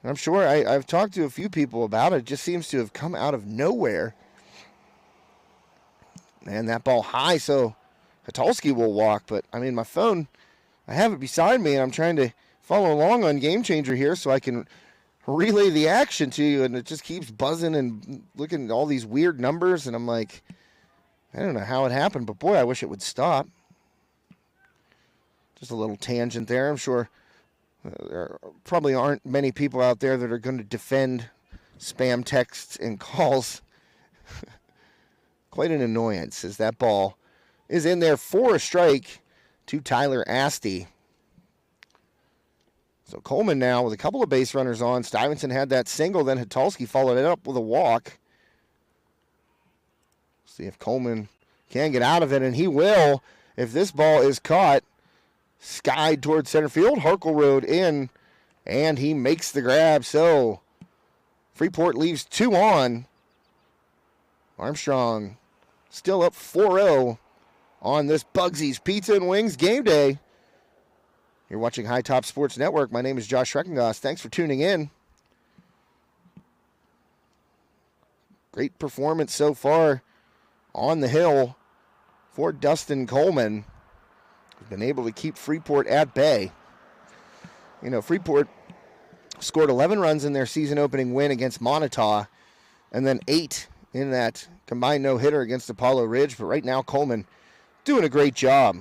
And I'm sure I've talked to a few people about it. It just seems to have come out of nowhere. And that ball high, so Hatalski will walk, but I mean, my phone, I have it beside me, and I'm trying to follow along on Game Changer here so I can relay the action to you, and it just keeps buzzing and looking at all these weird numbers, and I'm like, I don't know how it happened, but boy, I wish it would stop. Just a little tangent there. I'm sure there probably aren't many people out there that are going to defend spam texts and calls. Quite an annoyance as that ball is in there for a strike to Tyler Asti. So Coleman now with a couple of base runners on. Stevenson had that single, then Hatalski followed it up with a walk. See if Coleman can get out of it, and he will. If this ball is caught, skied towards center field, Harkleroad in, and he makes the grab. So Freeport leaves 2 on. Armstrong still up 4-0 on this Bugsy's Pizza and Wings game day. You're watching High Top Sports Network. My name is Josh Schreckengoss. Thanks for tuning in. Great performance so far on the hill for Dustin Coleman. He's been able to keep Freeport at bay. You know, Freeport scored 11 runs in their season opening win against Montauk, and then 8 in that combined no-hitter against Apollo Ridge. But right now, Coleman doing a great job.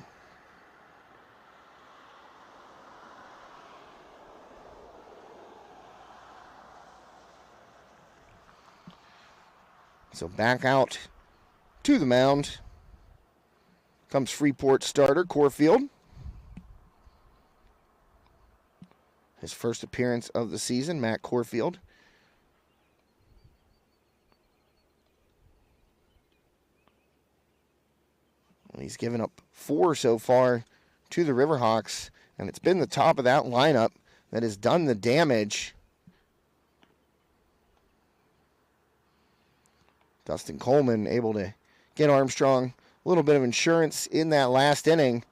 So back out to the mound comes Freeport starter Corfield. His first appearance of the season, Matt Corfield. He's given up 4 so far to the Riverhawks, and it's been the top of that lineup that has done the damage. Dustin Coleman able to get Armstrong a little bit of insurance in that last inning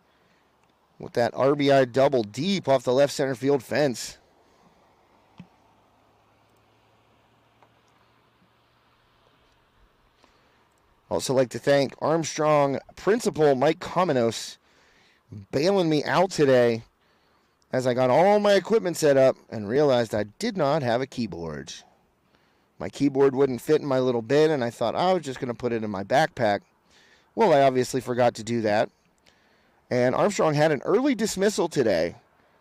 with that RBI double deep off the left center field fence. Also like to thank Armstrong principal Mike Komenos bailing me out today as I got all my equipment set up and realized I did not have a keyboard. My keyboard wouldn't fit in my little bin, and I thought I was just going to put it in my backpack. Well, I obviously forgot to do that. And Armstrong had an early dismissal today,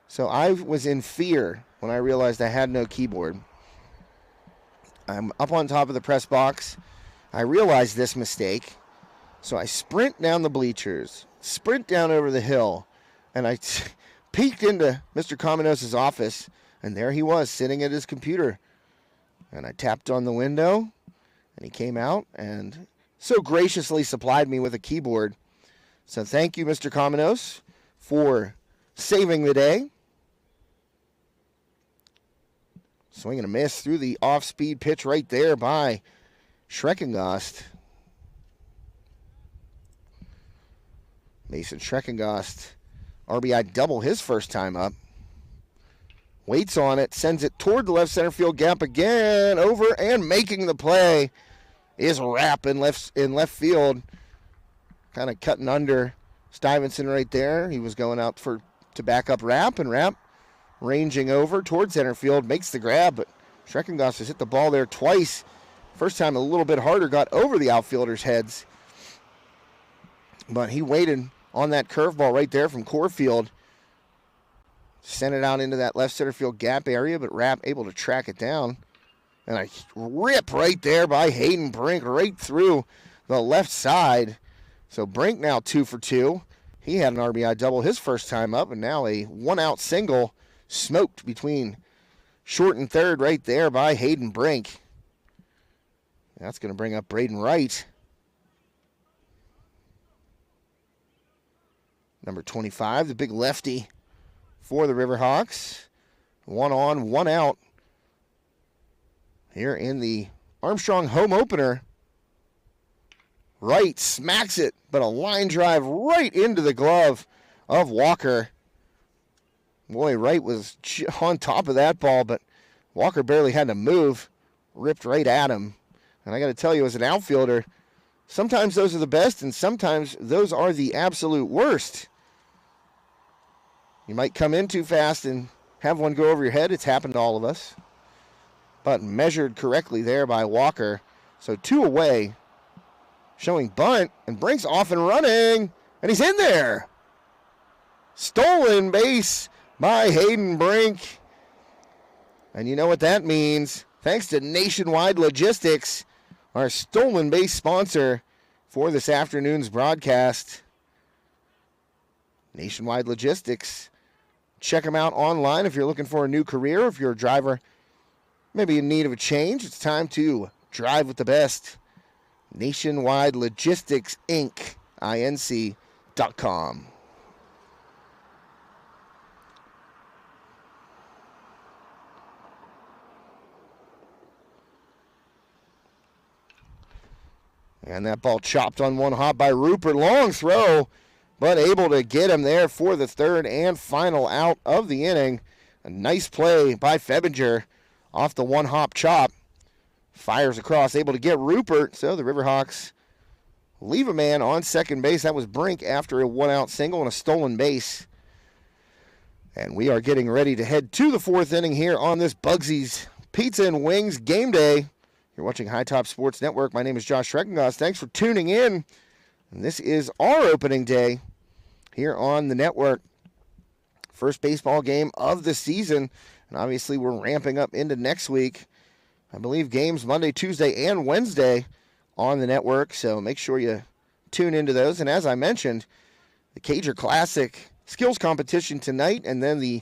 so I was in fear when I realized I had no keyboard. I'm up on top of the press box. I realized this mistake, so I sprint down the bleachers, sprint down over the hill, and I peeked into Mr. Komenos' office, and there he was sitting at his computer. And I tapped on the window, and he came out and so graciously supplied me with a keyboard. So thank you, Mr. Komenos, for saving the day. Swing and a miss through the off-speed pitch right there by Schreckengost. Mason Schreckengost, RBI double his first time up. Waits on it, sends it toward the left center field gap again, over and making the play is Rapp in left field. Kind of cutting under Stuyvesant right there. He was going out to back up Rapp, and Rapp ranging over toward center field, makes the grab, but Schreckengost has hit the ball there twice. First time a little bit harder, got over the outfielders' heads. But he waited on that curveball right there from Corfield. Sent it out into that left center field gap area, but Rapp able to track it down. And a rip right there by Hayden Brink right through the left side. So Brink now 2 for 2. He had an RBI double his first time up, and now a 1-out single smoked between short and third right there by Hayden Brink. That's going to bring up Braden Wright. Number 25, the big lefty for the Riverhawks. 1 on, 1 out here in the Armstrong home opener. Wright smacks it, but a line drive right into the glove of Walker. Boy, Wright was on top of that ball, but Walker barely had to move. Ripped right at him. And I got to tell you, as an outfielder, sometimes those are the best, and sometimes those are the absolute worst. You might come in too fast and have one go over your head. It's happened to all of us. But measured correctly there by Walker. So 2 away. Showing bunt, and Brink's off and running. And he's in there. Stolen base by Hayden Brink. And you know what that means. Thanks to Nationwide Logistics, our stolen base sponsor for this afternoon's broadcast. Nationwide Logistics. Check them out online if you're looking for a new career. If you're a driver maybe in need of a change, it's time to drive with the best. Nationwide Logistics Inc. Inc.com. And that ball chopped on one hop by Rupert. Long throw, but able to get him there for the third and final out of the inning. A nice play by Febinger off the one hop chop. Fires across, able to get Rupert. So the Riverhawks leave a man on second base. That was Brink after a one-out single and a stolen base. And we are getting ready to head to the fourth inning here on this Bugsy's Pizza and Wings game day. You're watching High Top Sports Network. My name is Josh Schreckengoss. Thanks for tuning in. And this is our opening day here on the network. First baseball game of the season. And obviously we're ramping up into next week. I believe games Monday, Tuesday, and Wednesday on the network. So make sure you tune into those. And as I mentioned, the Cager Classic skills competition tonight. And then the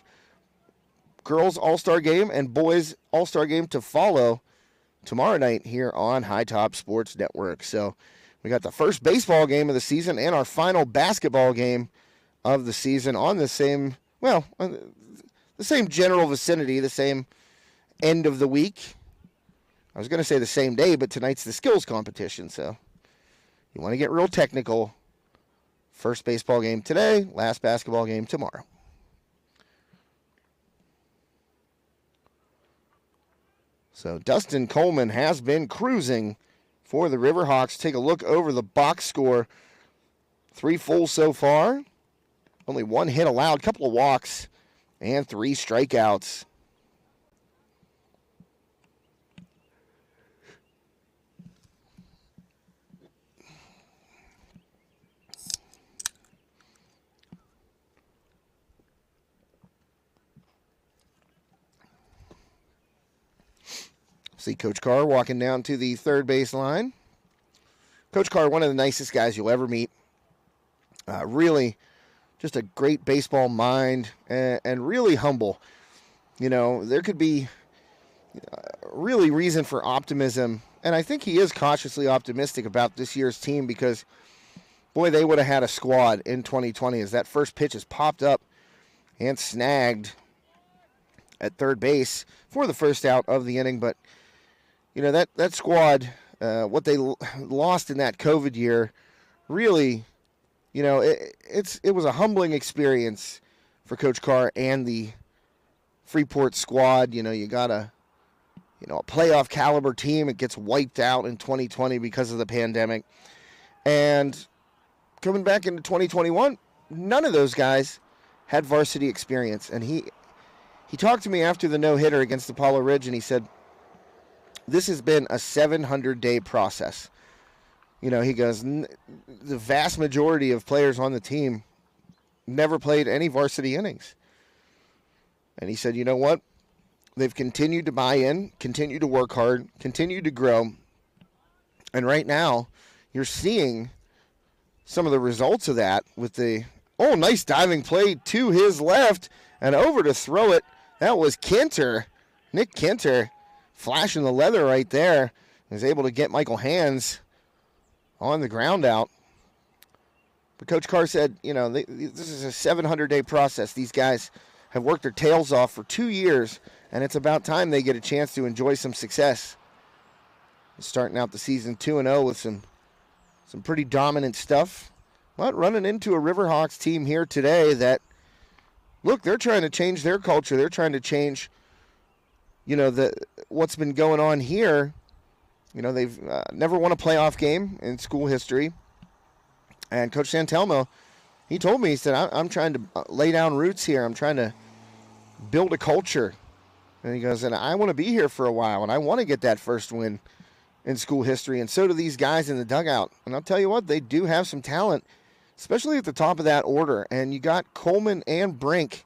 girls All-Star game and boys All-Star game to follow tomorrow night here on High Top Sports Network. So we got the first baseball game of the season and our final basketball game of the season on the same, well, the same general vicinity, the same end of the week. I was going to say the same day, but tonight's the skills competition. So you want to get real technical. First baseball game today, last basketball game tomorrow. So Dustin Coleman has been cruising for the Riverhawks. Take a look over the box score. 3 fulls so far. Only 1 hit allowed, couple of walks, and 3 strikeouts. See Coach Carr walking down to the third base line. Coach Carr, one of the nicest guys you'll ever meet. Really just a great baseball mind and really humble. You know, there could be really reason for optimism, and I think he is cautiously optimistic about this year's team because, boy, they would have had a squad in 2020 as that first pitch is popped up and snagged at third base for the first out of the inning. But you know, that squad, what they lost in that COVID year, really, you know, it was a humbling experience for Coach Carr and the Freeport squad. You know, you got a playoff caliber team. It gets wiped out in 2020 because of the pandemic. And coming back into 2021, none of those guys had varsity experience. And he talked to me after the no-hitter against Apollo Ridge, and he said, this has been a 700-day process. You know, he goes, the vast majority of players on the team never played any varsity innings. And he said, you know what? They've continued to buy in, continued to work hard, continued to grow. And right now, you're seeing some of the results of that with the, nice diving play to his left and over to throw it. That was Kinter, Nick Kinter. Flashing the leather right there. Is able to get Michael Hands on the ground out. But Coach Carr said, you know, this is a 700-day process. These guys have worked their tails off for 2 years, and it's about time they get a chance to enjoy some success. Starting out the season 2-0 with some pretty dominant stuff. But running into a Riverhawks team here today that, look, they're trying to change their culture. They're trying to change, you know, what's been going on here. You know, they've never won a playoff game in school history. And Coach Santelmo, he told me, he said, I'm trying to lay down roots here. I'm trying to build a culture. And he goes, and I want to be here for a while, and I want to get that first win in school history. And so do these guys in the dugout. And I'll tell you what, they do have some talent, especially at the top of that order. And you got Coleman and Brink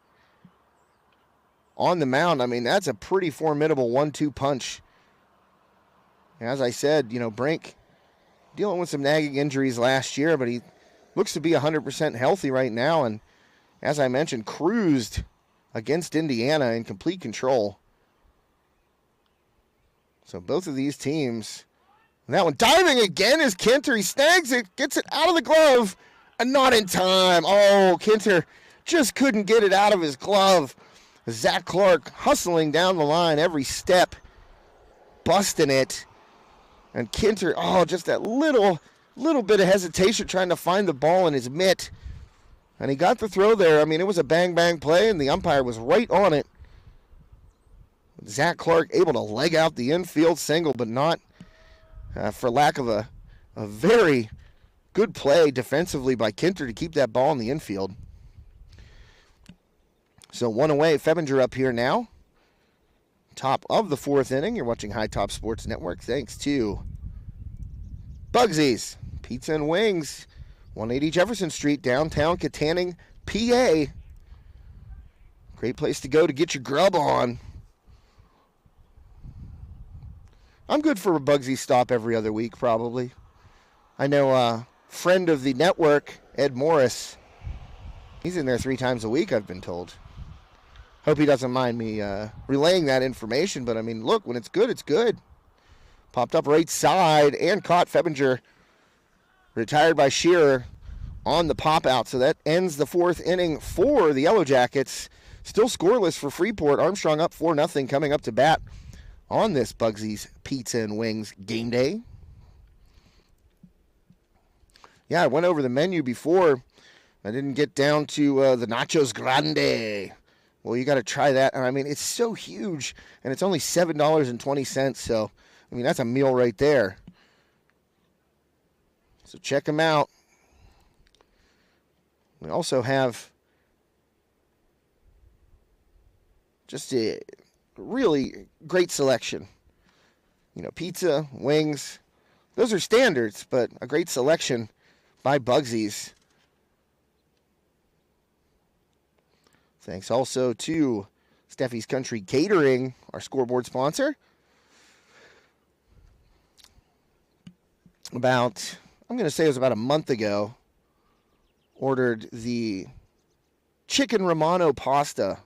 on the mound. I mean, that's a pretty formidable 1-2 punch. As I said, you know, Brink dealing with some nagging injuries last year, but he looks to be 100% healthy right now. And as I mentioned, cruised against Indiana in complete control. So both of these teams And that one diving again is Kinter. He snags it, gets it out of the glove, and not in time. Oh, Kinter just couldn't get it out of his glove. Zach Clark hustling down the line every step, busting it. And Kinter, just that little bit of hesitation trying to find the ball in his mitt. And he got the throw there. I mean, it was a bang-bang play, and the umpire was right on it. Zach Clark able to leg out the infield single, but not for lack of a very good play defensively by Kinter to keep that ball in the infield. So one away, Febinger up here now. Top of the fourth inning. You're watching High Top Sports Network. Thanks to Bugsy's Pizza and Wings, 180 Jefferson Street, downtown Katanning, PA. Great place to go to get your grub on. I'm good for a Bugsy stop every other week, probably. I know a friend of the network, Ed Morris, he's in there 3 times a week, I've been told. Hope he doesn't mind me relaying that information, but I mean, look, when it's good, it's good. Popped up right side and caught Febinger. Retired by Shearer on the pop out. So that ends the fourth inning for the Yellowjackets. Still scoreless for Freeport. Armstrong up 4-0 coming up to bat on this Bugsy's Pizza and Wings game day. Yeah, I went over the menu before. I didn't get down to the Nachos Grande. Well, you got to try that. And I mean, it's so huge, and it's only $7.20. So, I mean, that's a meal right there. So check them out. We also have just a really great selection. You know, pizza, wings, those are standards, but a great selection by Bugsy's. Thanks also to Steffi's Country Catering, our scoreboard sponsor. I'm going to say it was about a month ago, ordered the chicken Romano pasta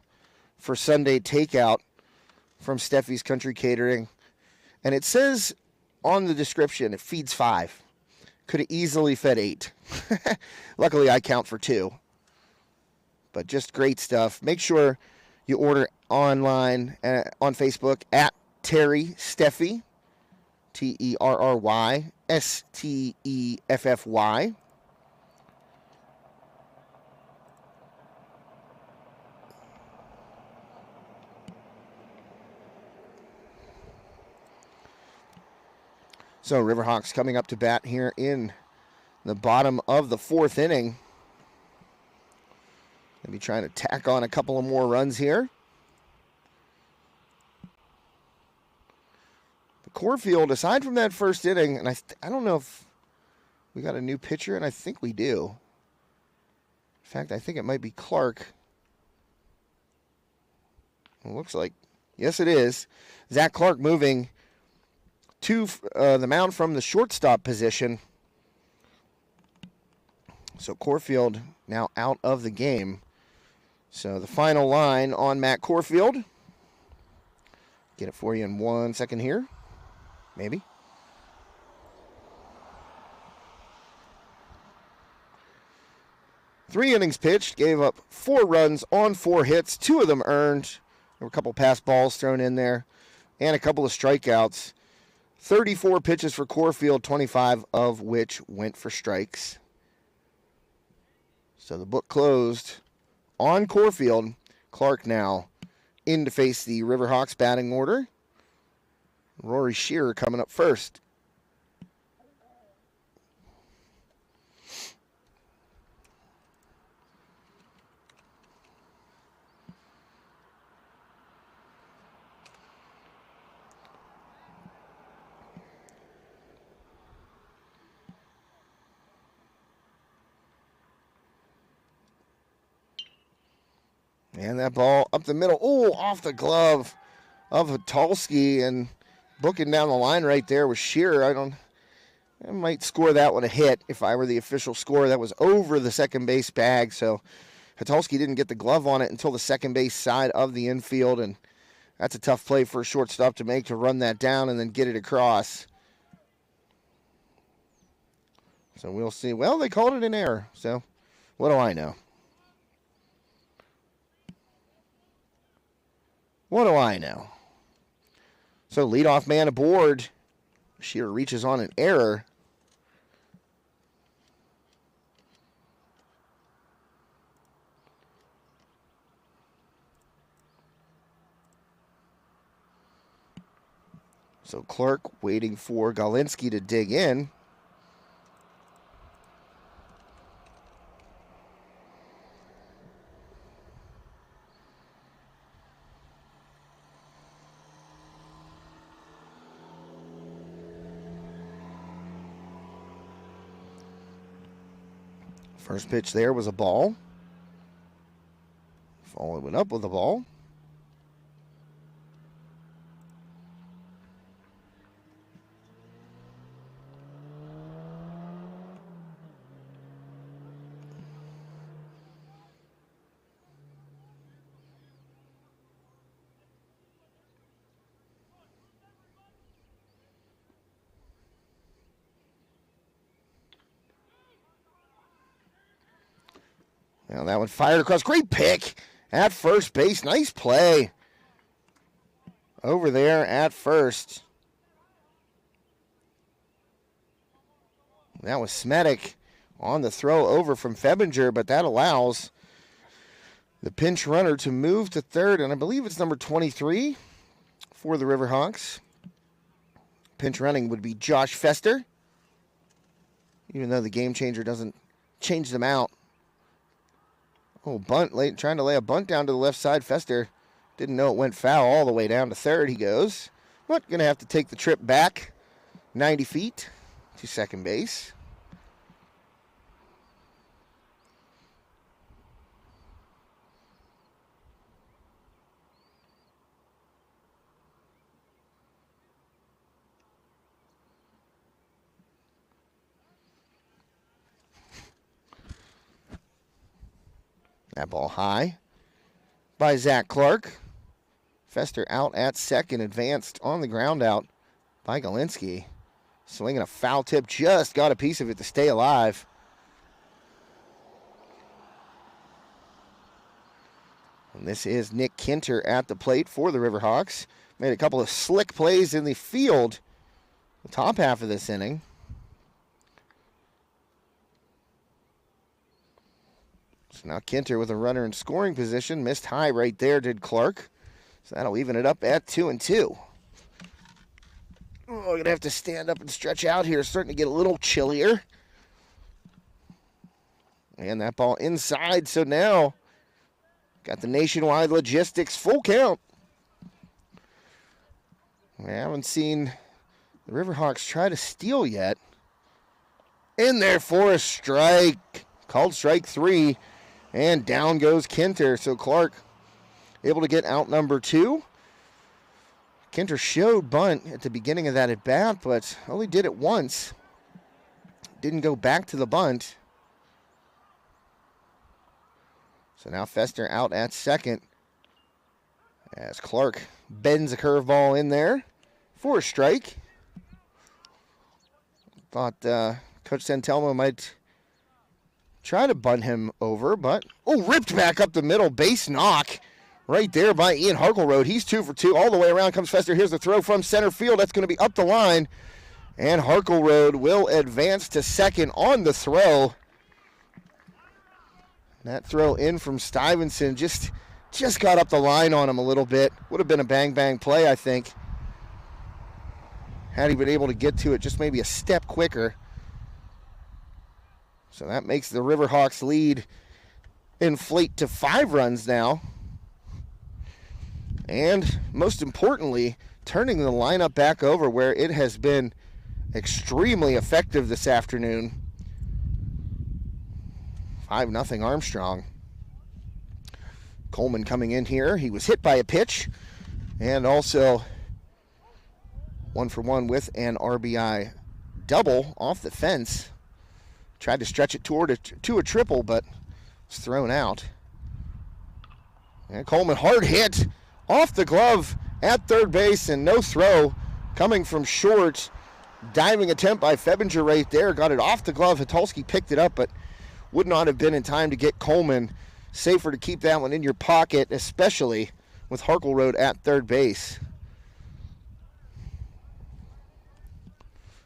for Sunday takeout from Steffi's Country Catering. And it says on the description, it feeds 5. Could have easily fed 8. Luckily, I count for 2. But just great stuff. Make sure you order online on Facebook at Terry Steffi, TerrySteffy. So Riverhawks coming up to bat here in the bottom of the fourth inning. Going to be trying to tack on a couple of more runs here. The Corfield, aside from that first inning, and I don't know if we got a new pitcher, and I think we do. In fact, I think it might be Clark. It looks like, yes it is. Zach Clark moving to the mound from the shortstop position. So Corfield now out of the game. So the final line on Matt Corfield. Get it for you in 1 second here. Maybe. Three innings pitched, gave up 4 runs on 4 hits, 2 of them earned. There were a couple pass balls thrown in there, and a couple of strikeouts. 34 pitches for Corfield, 25 of which went for strikes. So the book closed on Corfield. Clark now in to face the Riverhawks batting order. Rory Shearer coming up first. And that ball up the middle. Oh, off the glove of Hatulski, and booking down the line right there was Shearer. I might score that one a hit if I were the official scorer. That was over the second base bag, so Hatulski didn't get the glove on it until the second base side of the infield, and that's a tough play for a shortstop to make, to run that down and then get it across. So we'll see. Well, they called it an error, so what do I know? What do I know? So leadoff man aboard. Shearer reaches on an error. So Clark waiting for Galinsky to dig in. First pitch there was a ball. Following up with a ball. Now that one fired across. Great pick at first base. Nice play over there at first. That was Smetic on the throw over from Febinger, but that allows the pinch runner to move to third, and I believe it's number 23 for the Riverhawks. Pinch running would be Josh Fester, even though the game changer doesn't change them out. Oh, bunt, trying to lay a bunt down to the left side. Fester didn't know it went foul all the way down to third. He goes, but going to have to take the trip back 90 feet to second base. That ball high by Zach Clark. Fester out at second, advanced on the ground out by Galinsky. Swinging a foul tip, just got a piece of it to stay alive. And this is Nick Kinter at the plate for the Riverhawks. Made a couple of slick plays in the field the top half of this inning. So now Kinter with a runner in scoring position. Missed high right there, did Clark. So that'll even it up at 2-2. Oh, I'm going to have to stand up and stretch out here. Starting to get a little chillier. And that ball inside. So now got the Nationwide Logistics full count. We haven't seen the Riverhawks try to steal yet. In there for a strike. Called strike 3. And down goes Kinter. So Clark able to get out number 2. Kinter showed bunt at the beginning of that at bat, but only did it once. Didn't go back to the bunt. So now Fester out at second as Clark bends a curveball in there for a strike. Thought Coach Santelmo might try to bunt him over, but ripped back up the middle. Base knock right there by Ian Harkleroad. He's 2 for 2. All the way around comes Fester. Here's the throw from center field. That's going to be up the line. And Harkleroad will advance to second on the throw. That throw in from Stuyvesant just got up the line on him a little bit. Would have been a bang-bang play, I think, had he been able to get to it just maybe a step quicker. So that makes the Riverhawks lead inflate to 5 runs now. And most importantly, turning the lineup back over where it has been extremely effective this afternoon. 5-0 Armstrong. Coleman coming in here. He was hit by a pitch and also 1 for 1 with an RBI double off the fence. Tried to stretch it to a triple, but was thrown out. And Coleman hard hit off the glove at third base, and no throw coming from short. Diving attempt by Febinger right there. Got it off the glove. Hatulski picked it up, but would not have been in time to get Coleman. Safer to keep that one in your pocket, especially with Harkleroad at third base.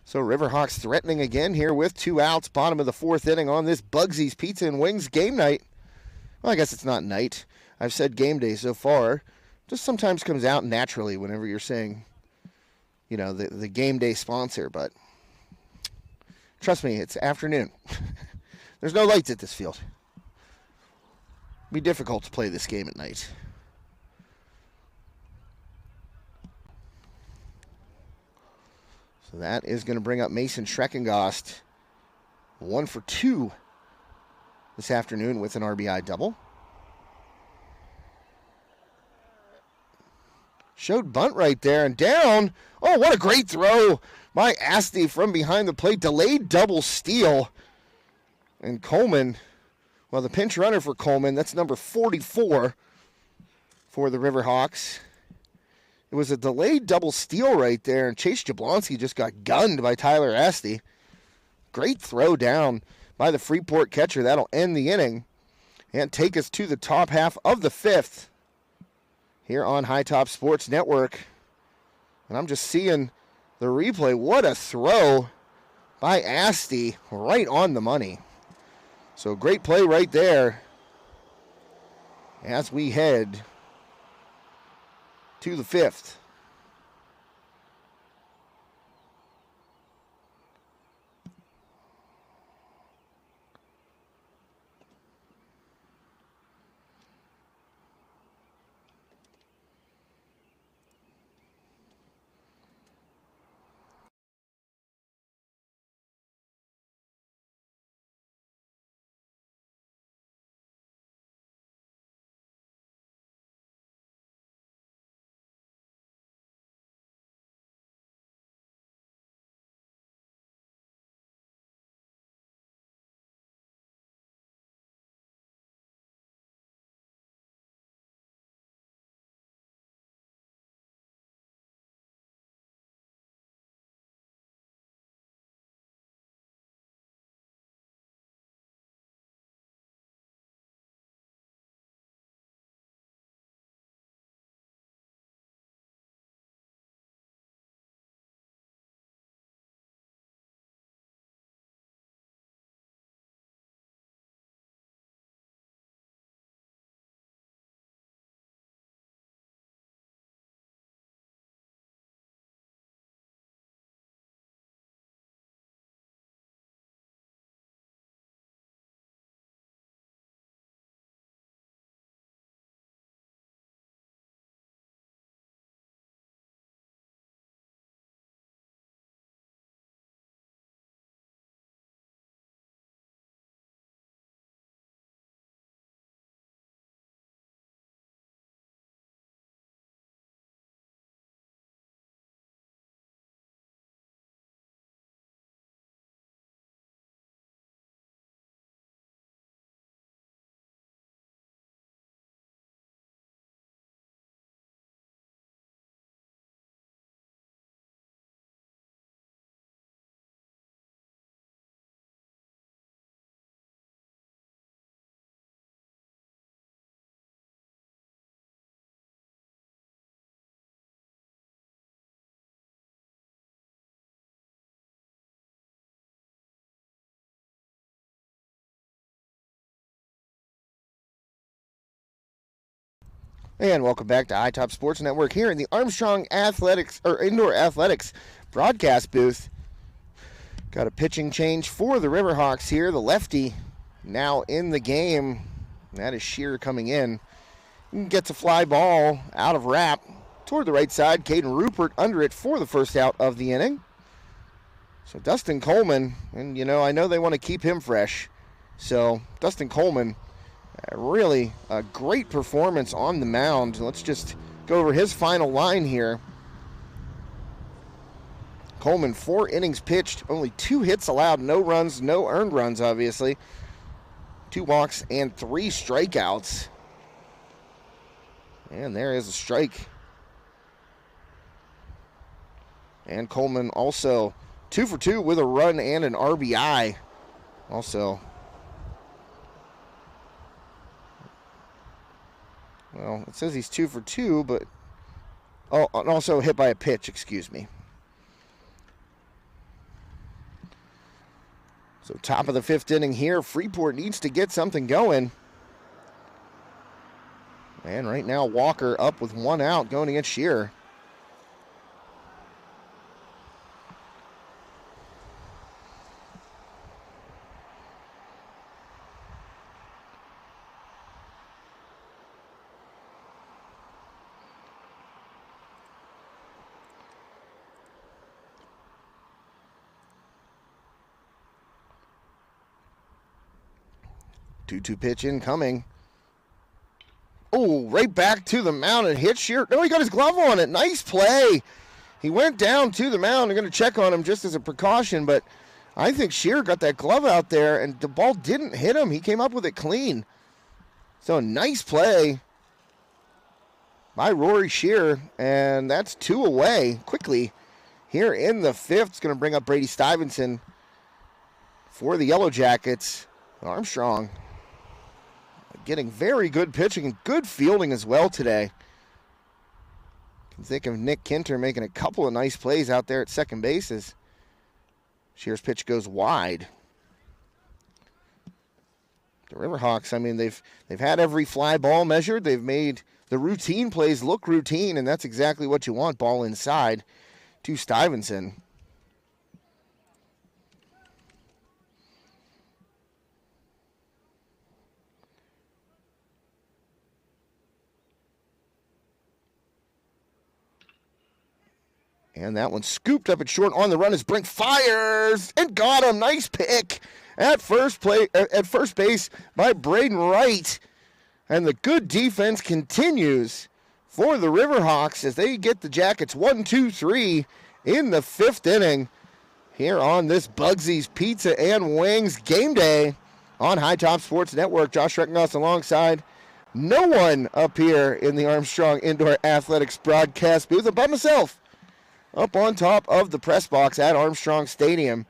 So Riverhawks threatening again here with 2 outs, bottom of the 4th inning on this Bugsy's Pizza and Wings game night. Well, I guess it's not night. I've said game day so far. Just sometimes comes out naturally whenever you're saying, you know, the game day sponsor. But trust me, it's afternoon. There's no lights at this field. It'd be difficult to play this game at night. So that is going to bring up Mason Schreckengost. 1 for 2 this afternoon with an RBI double. Showed bunt right there and down. Oh, what a great throw by Asti from behind the plate. Delayed double steal. And Coleman, well, the pinch runner for Coleman, that's number 44 for the Riverhawks. It was a delayed double steal right there, and Chase Jablonski just got gunned by Tyler Asti. Great throw down by the Freeport catcher. That'll end the inning and take us to the top half of the 5th here on High Top Sports Network. And I'm just seeing the replay. What a throw by Asti, right on the money. So great play right there as we head to the 5th. And welcome back to iTop Sports Network here in the Armstrong Indoor Athletics broadcast booth. Got a pitching change for the Riverhawks here. The lefty now in the game. That is Shearer coming in. Gets a fly ball out of wrap toward the right side. Caden Rupert under it for the first out of the inning. So Dustin Coleman, and you know, I know they want to keep him fresh. So Dustin Coleman, really a great performance on the mound. Let's just go over his final line here. Coleman, 4 innings pitched, only 2 hits allowed, no runs, no earned runs, obviously. 2 walks and 3 strikeouts. And there is a strike. And Coleman also 2 for 2 with a run and an RBI. Also, well, it says he's 2 for 2, but oh, and also hit by a pitch, excuse me. So top of the 5th inning here, Freeport needs to get something going. And right now, Walker up with 1 out going against Shearer. Two pitch incoming. Oh, right back to the mound and hit Shearer. No, he got his glove on it. Nice play. He went down to the mound. They're going to check on him just as a precaution, but I think Shearer got that glove out there, and the ball didn't hit him. He came up with it clean. So nice play by Rory Shearer, and that's 2 away quickly here in the 5th. It's going to bring up Brady Stuyvesant for the Yellowjackets. Armstrong getting very good pitching and good fielding as well today. You can think of Nick Kinter making a couple of nice plays out there at second base as Shearer's pitch goes wide. The Riverhawks, I mean, they've had every fly ball measured. They've made the routine plays look routine, and that's exactly what you want. Ball inside to Stuyvesant. And that one scooped up at short on the run as Brink fires and got him. Nice pick at first base by Braden Wright. And the good defense continues for the Riverhawks as they get the Jackets 1-2-3 in the 5th inning here on this Bugsy's Pizza and Wings game day on High Top Sports Network. Josh Schreckengoss alongside no one up here in the Armstrong Indoor Athletics broadcast booth but myself, up on top of the press box at Armstrong Stadium.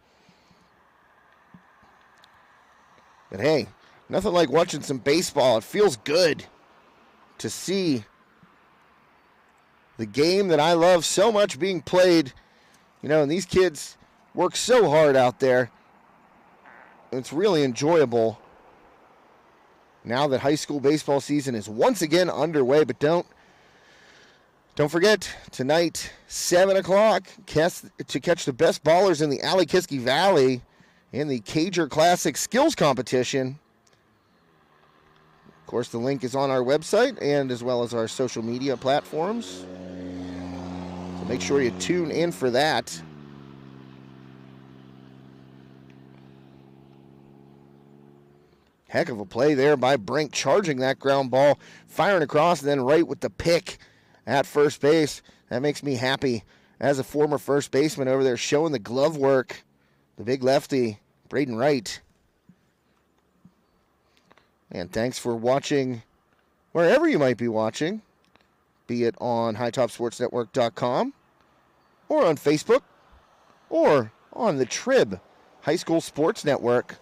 But hey, nothing like watching some baseball. It feels good to see the game that I love so much being played. You know, and these kids work so hard out there. It's really enjoyable now that high school baseball season is once again underway. But don't forget, tonight, 7 o'clock, to catch the best ballers in the Alikiski Valley in the Cager Classic Skills Competition. Of course, the link is on our website and as well as our social media platforms. So make sure you tune in for that. Heck of a play there by Brink, charging that ground ball, firing across, and then right with the pick at first base. That makes me happy as a former first baseman over there showing the glove work. The big lefty, Braden Wright. And thanks for watching wherever you might be watching, be it on HighTopSportsNetwork.com or on Facebook or on the Trib High School Sports Network.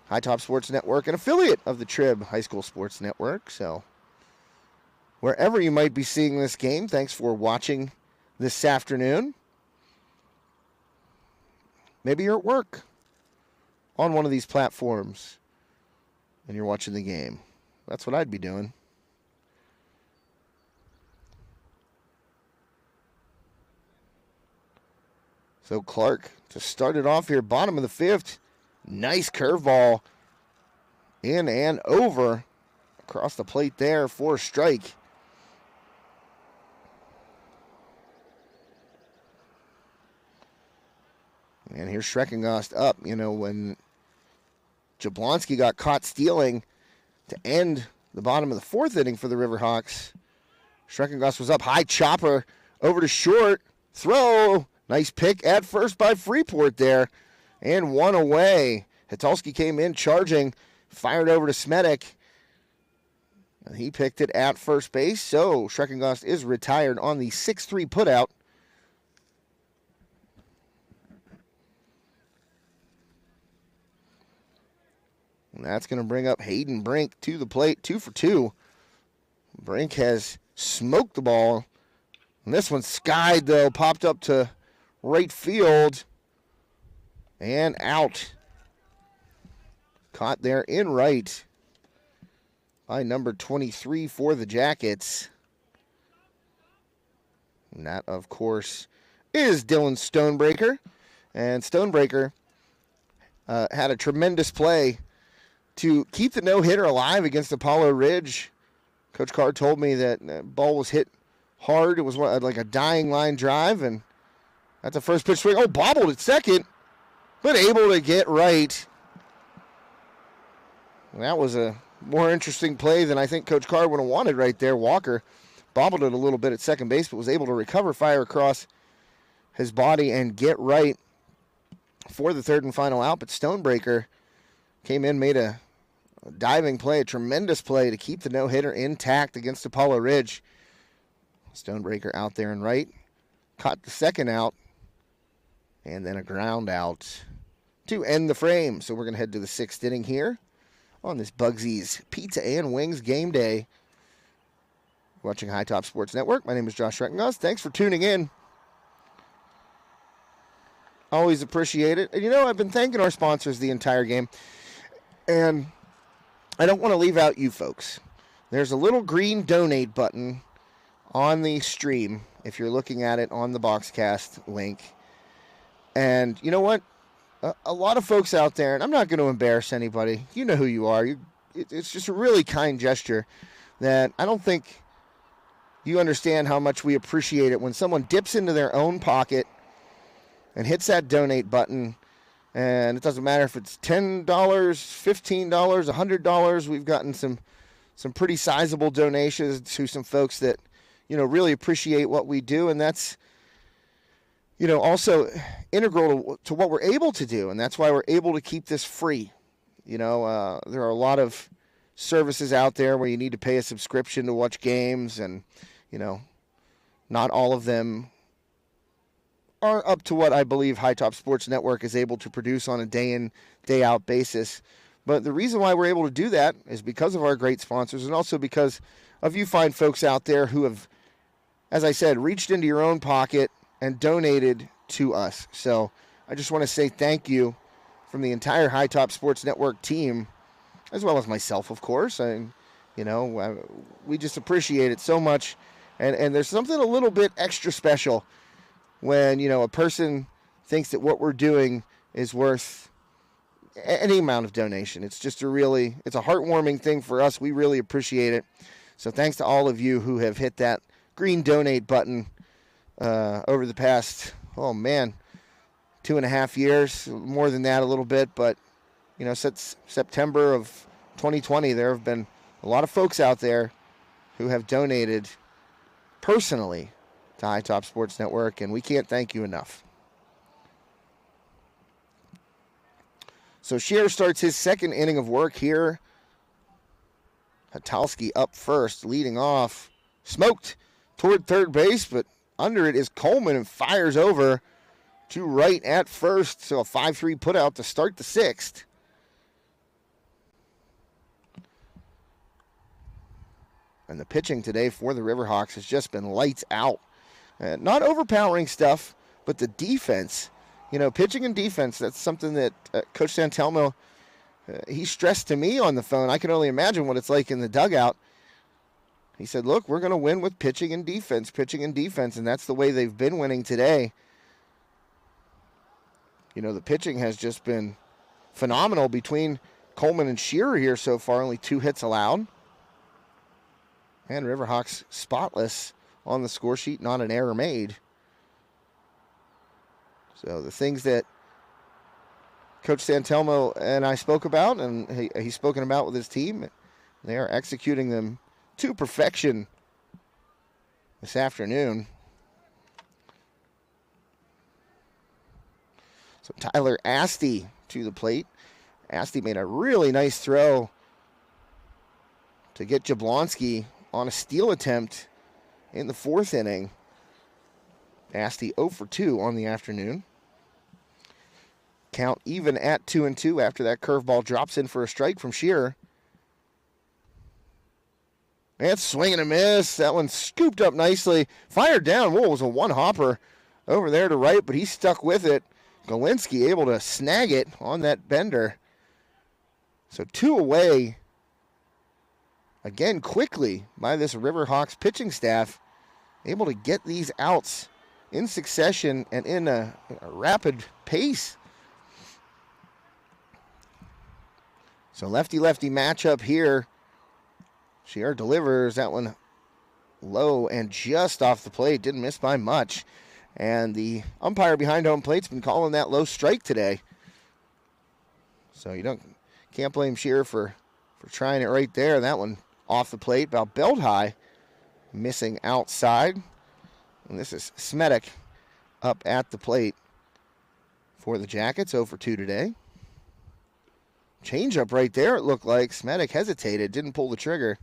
High Top Sports Network, an affiliate of the Trib High School Sports Network. So wherever you might be seeing this game, thanks for watching this afternoon. Maybe you're at work on one of these platforms and you're watching the game. That's what I'd be doing. So Clark to start it off here, bottom of the 5th. Nice curveball in and over across the plate there for a strike. And here's Schreckengost up. You know, when Jablonski got caught stealing to end the bottom of the 4th inning for the Riverhawks, Schreckengost was up high, chopper over to short, throw. Nice pick at first by Freeport there, and 1 away. Hitalski came in charging, fired over to Smedic. And he picked it at first base, so Schreckengost is retired on the 6-3 putout. And that's going to bring up Hayden Brink to the plate, 2 for 2. Brink has smoked the ball. And this one skied, though, popped up to right field and out. Caught there in right by number 23 for the Jackets. And that, of course, is Dylan Stonebreaker. And Stonebreaker had a tremendous play to keep the no-hitter alive against Apollo Ridge. Coach Carr told me that the ball was hit hard. It was like a dying line drive, and that's a first pitch swing. Oh, bobbled at second, but able to get right. And that was a more interesting play than I think Coach Carr would have wanted right there. Walker bobbled it a little bit at second base, but was able to recover, fire across his body, and get right for the third and final out. But Stonebreaker came in, made a diving play, a tremendous play to keep the no-hitter intact against Apollo Ridge. Stonebreaker out there and right, caught the second out, and then a ground out to end the frame. So we're going to head to the sixth inning here on this Bugsy's Pizza and Wings game day. Watching High Top Sports Network. My name is Josh Reckenghaus. Thanks for tuning in. Always appreciate it. And I've been thanking our sponsors the entire game, and I don't want to leave out you folks. There's a little green donate button on the stream if you're looking at it on the Boxcast link. And you know what? A lot of folks out there, and I'm not going to embarrass anybody. You know who you are. It's just a really kind gesture that I don't think you understand how much we appreciate it when someone dips into their own pocket and hits that donate button. And it doesn't matter if it's $10, $15, $100. We've gotten some pretty sizable donations to some folks that, really appreciate what we do. And that's, also integral to what we're able to do. And that's why we're able to keep this free. There are a lot of services out there where you need to pay a subscription to watch games. And, not all of them are up to what I believe High Top Sports Network is able to produce on a day-in, day-out basis. But the reason why we're able to do that is because of our great sponsors, and also because of you fine folks out there who have, as I said, reached into your own pocket and donated to us. So I just want to say thank you from the entire High Top Sports Network team, as well as myself, of course. And, we just appreciate it so much. And there's something a little bit extra special when, a person thinks that what we're doing is worth any amount of donation. It's just it's a heartwarming thing for us. We really appreciate it. So thanks to all of you who have hit that green donate button over the past, 2.5 years, more than that a little bit. But, since September of 2020, there have been a lot of folks out there who have donated personally to High Top Sports Network, and we can't thank you enough. So Scheer starts his second inning of work here. Hatalski up first, leading off. Smoked toward third base, but under it is Coleman, and fires over to right at first. So a 5-3 putout to start the sixth. And the pitching today for the Riverhawks has just been lights out. Not overpowering stuff, but the defense, pitching and defense, that's something that Coach Santelmo, he stressed to me on the phone. I can only imagine what it's like in the dugout. He said, look, we're going to win with pitching and defense, and that's the way they've been winning today. The pitching has just been phenomenal between Coleman and Scheer here so far, only 2 hits allowed. And Riverhawks spotless on the score sheet, not an error made. So the things that Coach Santelmo and I spoke about, and he's spoken about with his team, they are executing them to perfection this afternoon. So Tyler Asti to the plate. Asti made a really nice throw to get Jablonski on a steal attempt in the fourth inning. Asti 0 for 2 on the afternoon. Count even at 2-2 after that curveball drops in for a strike from Shearer. And swing and a miss. That one scooped up nicely. Fired down. Whoa, it was a one-hopper over there to right, but he stuck with it. Galinsky able to snag it on that bender. So 2 away. Again, quickly by this Riverhawks pitching staff. Able to get these outs in succession and in a rapid pace. So lefty-lefty matchup here. Shearer delivers that one low and just off the plate. Didn't miss by much. And the umpire behind home plate's been calling that low strike today. So you can't blame Shearer for trying it right there. That one off the plate, about belt high, missing outside. And this is Smedic up at the plate for the Jackets, 0 for 2 today. Change up right there, it looked like. Smedic hesitated, didn't pull the trigger.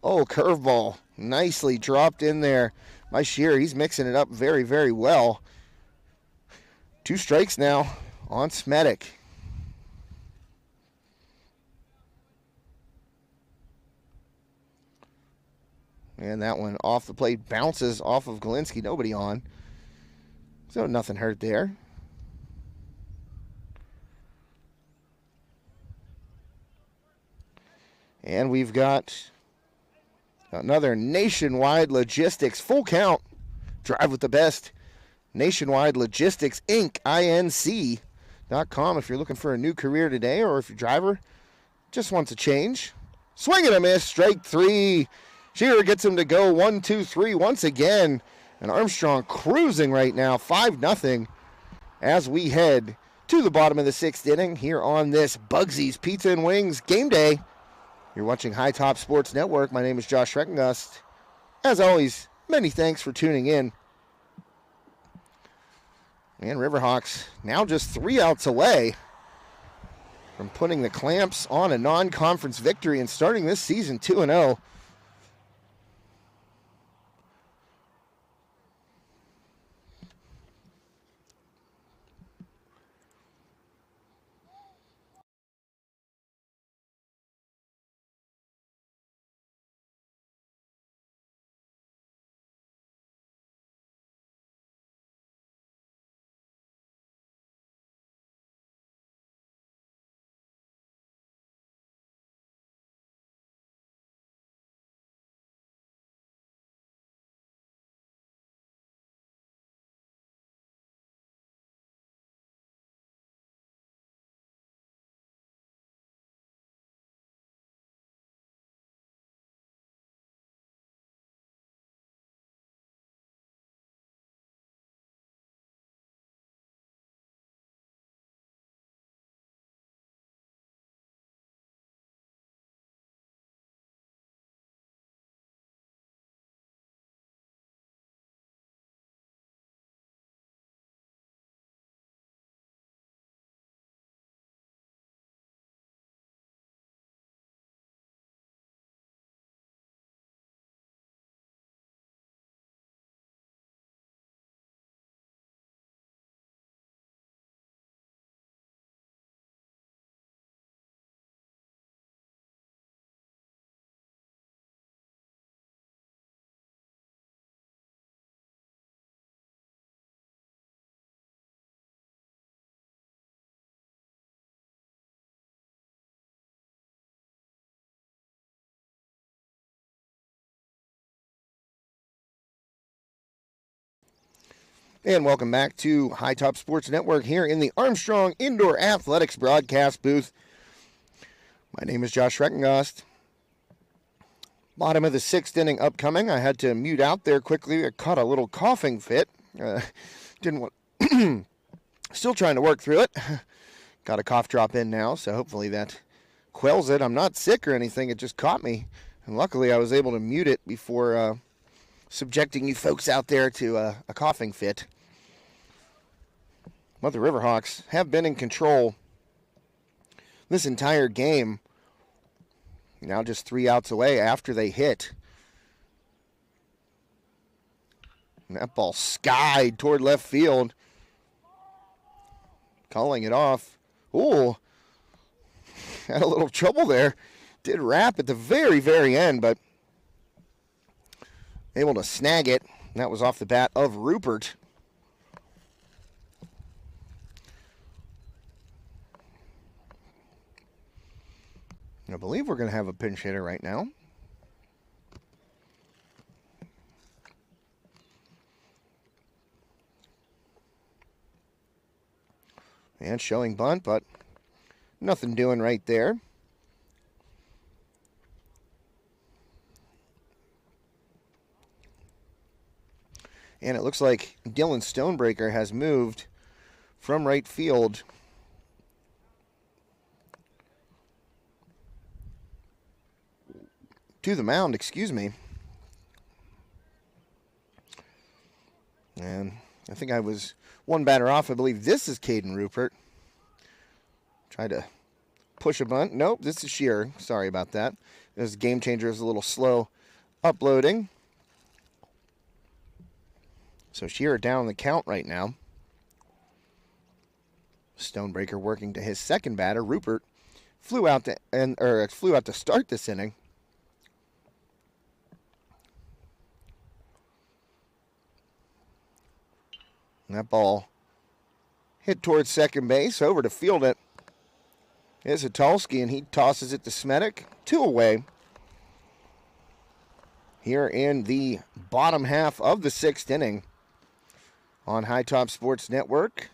Oh, curveball. Nicely dropped in there by Shearer. He's mixing it up very, very well. 2 strikes now on Smedic. And that one off the plate, bounces off of Galinsky. Nobody on. So nothing hurt there. And we've got another Nationwide Logistics full count. Drive with the best. Nationwide Logistics Inc. INC.com if you're looking for a new career today, or if your driver just wants a change. Swing and a miss. Strike 3. Shearer gets him to go 1-2-3 once again. And Armstrong cruising right now, 5-0, as we head to the bottom of the 6th inning here on this Bugsy's Pizza and Wings game day. You're watching High Top Sports Network. My name is Josh Schreckengust. As always, many thanks for tuning in. And Riverhawks now just 3 outs away from putting the clamps on a non-conference victory and starting this season 2-0. And welcome back to High Top Sports Network here in the Armstrong Indoor Athletics broadcast booth. My name is Josh Schreckengust. Bottom of the 6th inning upcoming. I had to mute out there quickly. I caught a little coughing fit. Didn't want. Still trying to work through it. Got a cough drop in now, so hopefully that quells it. I'm not sick or anything. It just caught me. And luckily I was able to mute it before subjecting you folks out there to a coughing fit. But the Riverhawks have been in control this entire game. Now just 3 outs away after they hit. And that ball skied toward left field. Calling it off. Ooh. Had a little trouble there. Did wrap at the very, very end, but able to snag it. That was off the bat of Rupert. I believe we're going to have a pinch hitter right now. And showing bunt, but nothing doing right there. And it looks like Dylan Stonebreaker has moved from right field to the mound, excuse me. And I think I was one batter off. I believe this is Caden Rupert. Tried to push a bunt. Nope, this is Shearer. Sorry about that. This Game Changer is a little slow uploading. So Shearer down the count right now. Stonebreaker working to his second batter. Rupert flew out to start this inning. And that ball hit towards second base. Over to field it is Hatulski, and he tosses it to Smedic. 2 away. Here in the bottom half of the 6th inning on High Top Sports Network.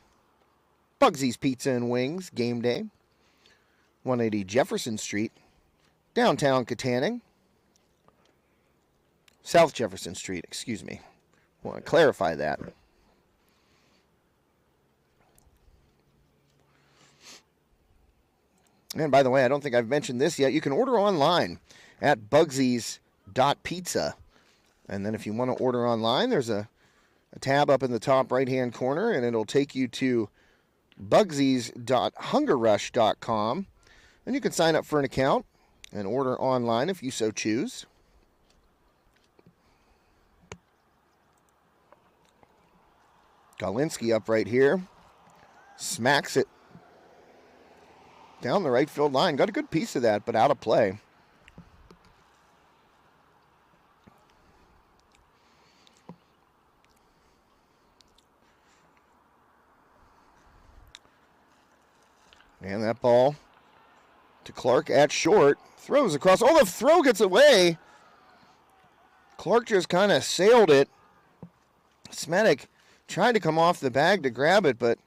Bugsy's Pizza and Wings, game day. 180 Jefferson Street, downtown Katanning. South Jefferson Street, excuse me. I want to clarify that. And by the way, I don't think I've mentioned this yet. You can order online at bugsies.pizza. And then if you want to order online, there's a tab up in the top right-hand corner, and it'll take you to bugsies.hungerrush.com. And you can sign up for an account and order online if you so choose. Galinsky up right here. Smacks it down the right field line. Got a good piece of that, but out of play. And that ball to Clark at short. Throws across. Oh, the throw gets away. Clark just kind of sailed it. Smedic tried to come off the bag to grab it, but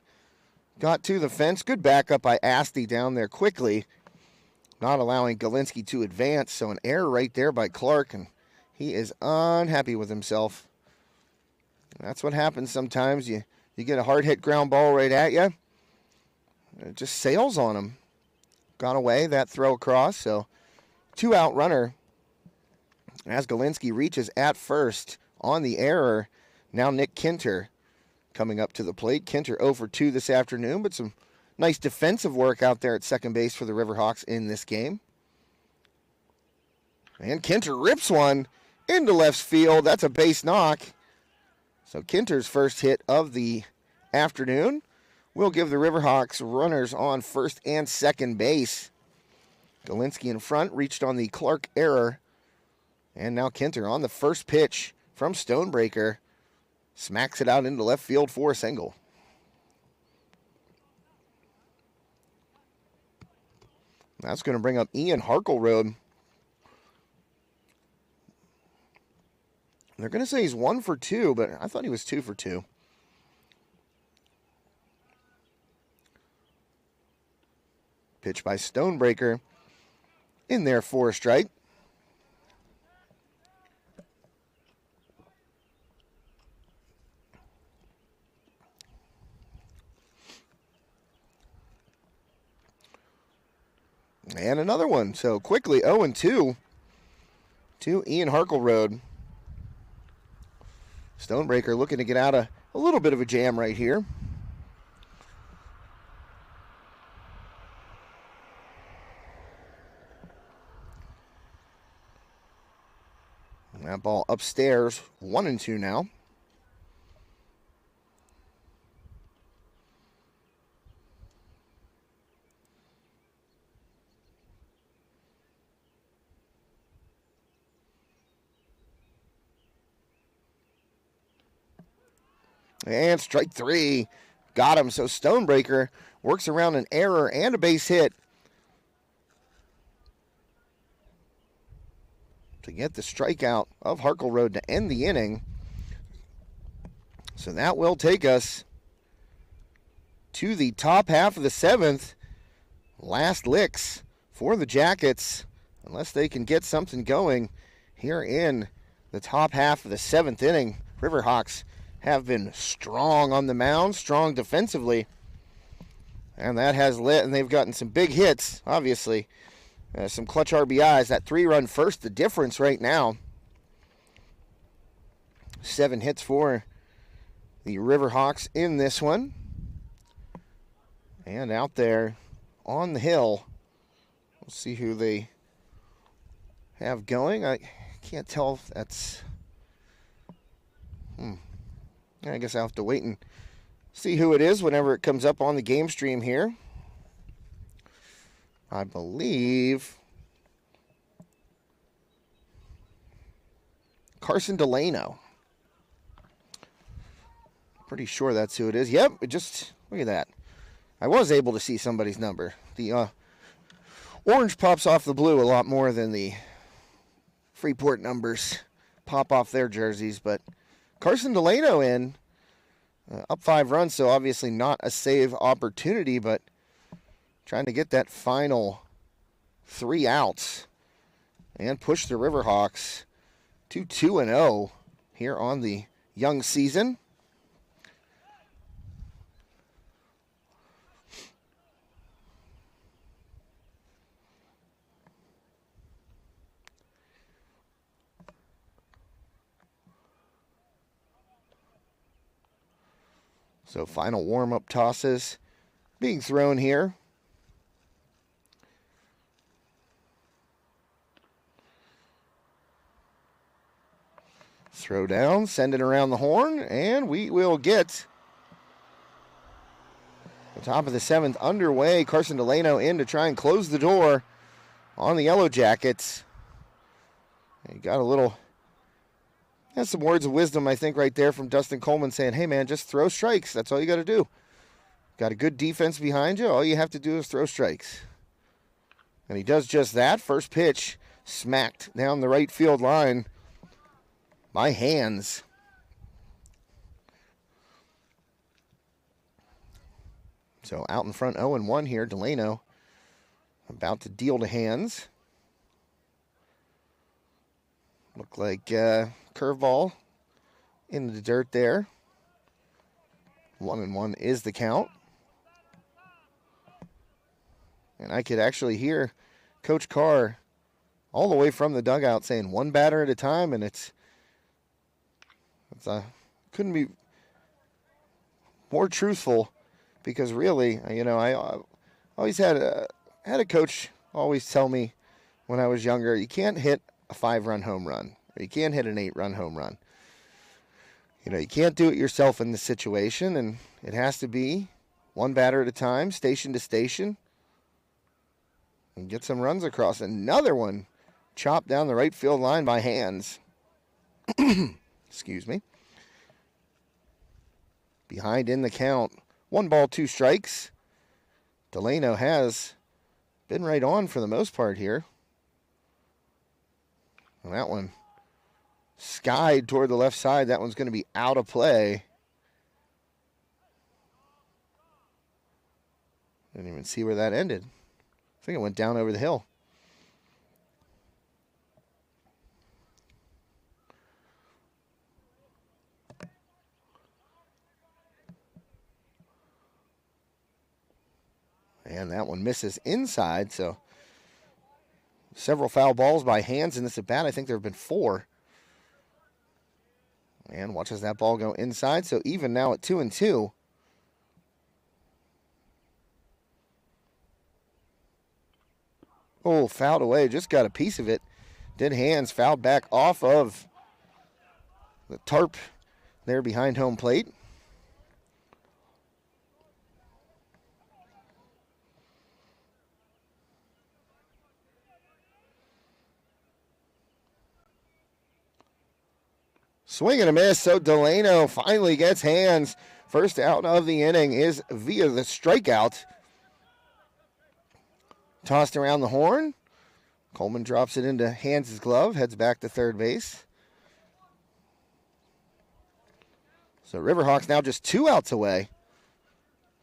got to the fence. Good backup by Asti down there quickly, not allowing Galinsky to advance. So an error right there by Clark, and he is unhappy with himself. That's what happens sometimes. You get a hard-hit ground ball right at you. It just sails on him. Gone away, that throw across. So 2-out runner as Galinsky reaches at first on the error. Now Nick Kinter coming up to the plate. Kinter 0 for 2 this afternoon, but some nice defensive work out there at second base for the Riverhawks in this game. And Kinter rips one into left field. That's a base knock. So Kinter's first hit of the afternoon will give the Riverhawks runners on first and second base. Galinsky in front, reached on the Clark error. And now Kinter on the first pitch from Stonebreaker. Smacks it out into left field for a single. That's going to bring up Ian Harkleroad. They're going to say he's 1 for 2, but I thought he was 2 for 2. Pitch by Stonebreaker in there for a strike. And another one. So quickly 0-2 to Ian Harkleroad. Stonebreaker looking to get out of a little bit of a jam right here. That ball upstairs, 1-2 now. And strike 3. Got him. So Stonebreaker works around an error and a base hit to get the strikeout of Harkleroad to end the inning. So that will take us to the top half of the 7th. Last licks for the Jackets, unless they can get something going here in the top half of the 7th inning. Riverhawks have been strong on the mound, strong defensively, and that has lit, and they've gotten some big hits, obviously. Some clutch RBIs, that 3-run first, the difference right now. 7 hits for the Riverhawks in this one. And out there on the hill, we'll see who they have going. I can't tell if that's... I guess I'll have to wait and see who it is whenever it comes up on the game stream here. I believe Carson Delano. Pretty sure that's who it is. Yep, it just, look at that. I was able to see somebody's number. The orange pops off the blue a lot more than the Freeport numbers pop off their jerseys, but Carson Delano in, up 5 runs, so obviously not a save opportunity, but trying to get that final 3 outs and push the Riverhawks to 2-0 here on the young season. So final warm-up tosses being thrown here. Throw down, send it around the horn, and we will get the top of the 7th underway. Carson Delano in to try and close the door on the Yellowjackets. He got a little... That's some words of wisdom, I think, right there from Dustin Coleman saying, hey, man, just throw strikes. That's all you got to do. Got a good defense behind you. All you have to do is throw strikes. And he does just that. First pitch smacked down the right field line by Hands. So out in front 0-1 here. Delano about to deal to Hands. Looked like curveball into the dirt there. 1-1 is the count. And I could actually hear Coach Carr all the way from the dugout saying 1 batter at a time, and it's couldn't be more truthful, because really, you know, I always had a coach always tell me when I was younger, you can't hit a 5-run home run, or you can't hit an 8-run home run. You know, you can't do it yourself in this situation, and it has to be 1 batter at a time, station to station, and get some runs across. Another one chopped down the right field line by Hands. Excuse me. Behind in the count. 1 ball, 2 strikes. Delano has been right on for the most part here. And that one skied toward the left side. That one's going to be out of play. Didn't even see where that ended. I think it went down over the hill. And that one misses inside, so several foul balls by Hands in this at-bat. I think there have been 4. And watches that ball go inside, so even now at 2-2. Oh, fouled away, just got a piece of it. Did Hands fouled back off of the tarp there behind home plate. Swing and a miss, so Delano finally gets Hands. First out of the inning is via the strikeout. Tossed around the horn. Coleman drops it into Hands' glove, heads back to third base. So Riverhawks now just 2 outs away,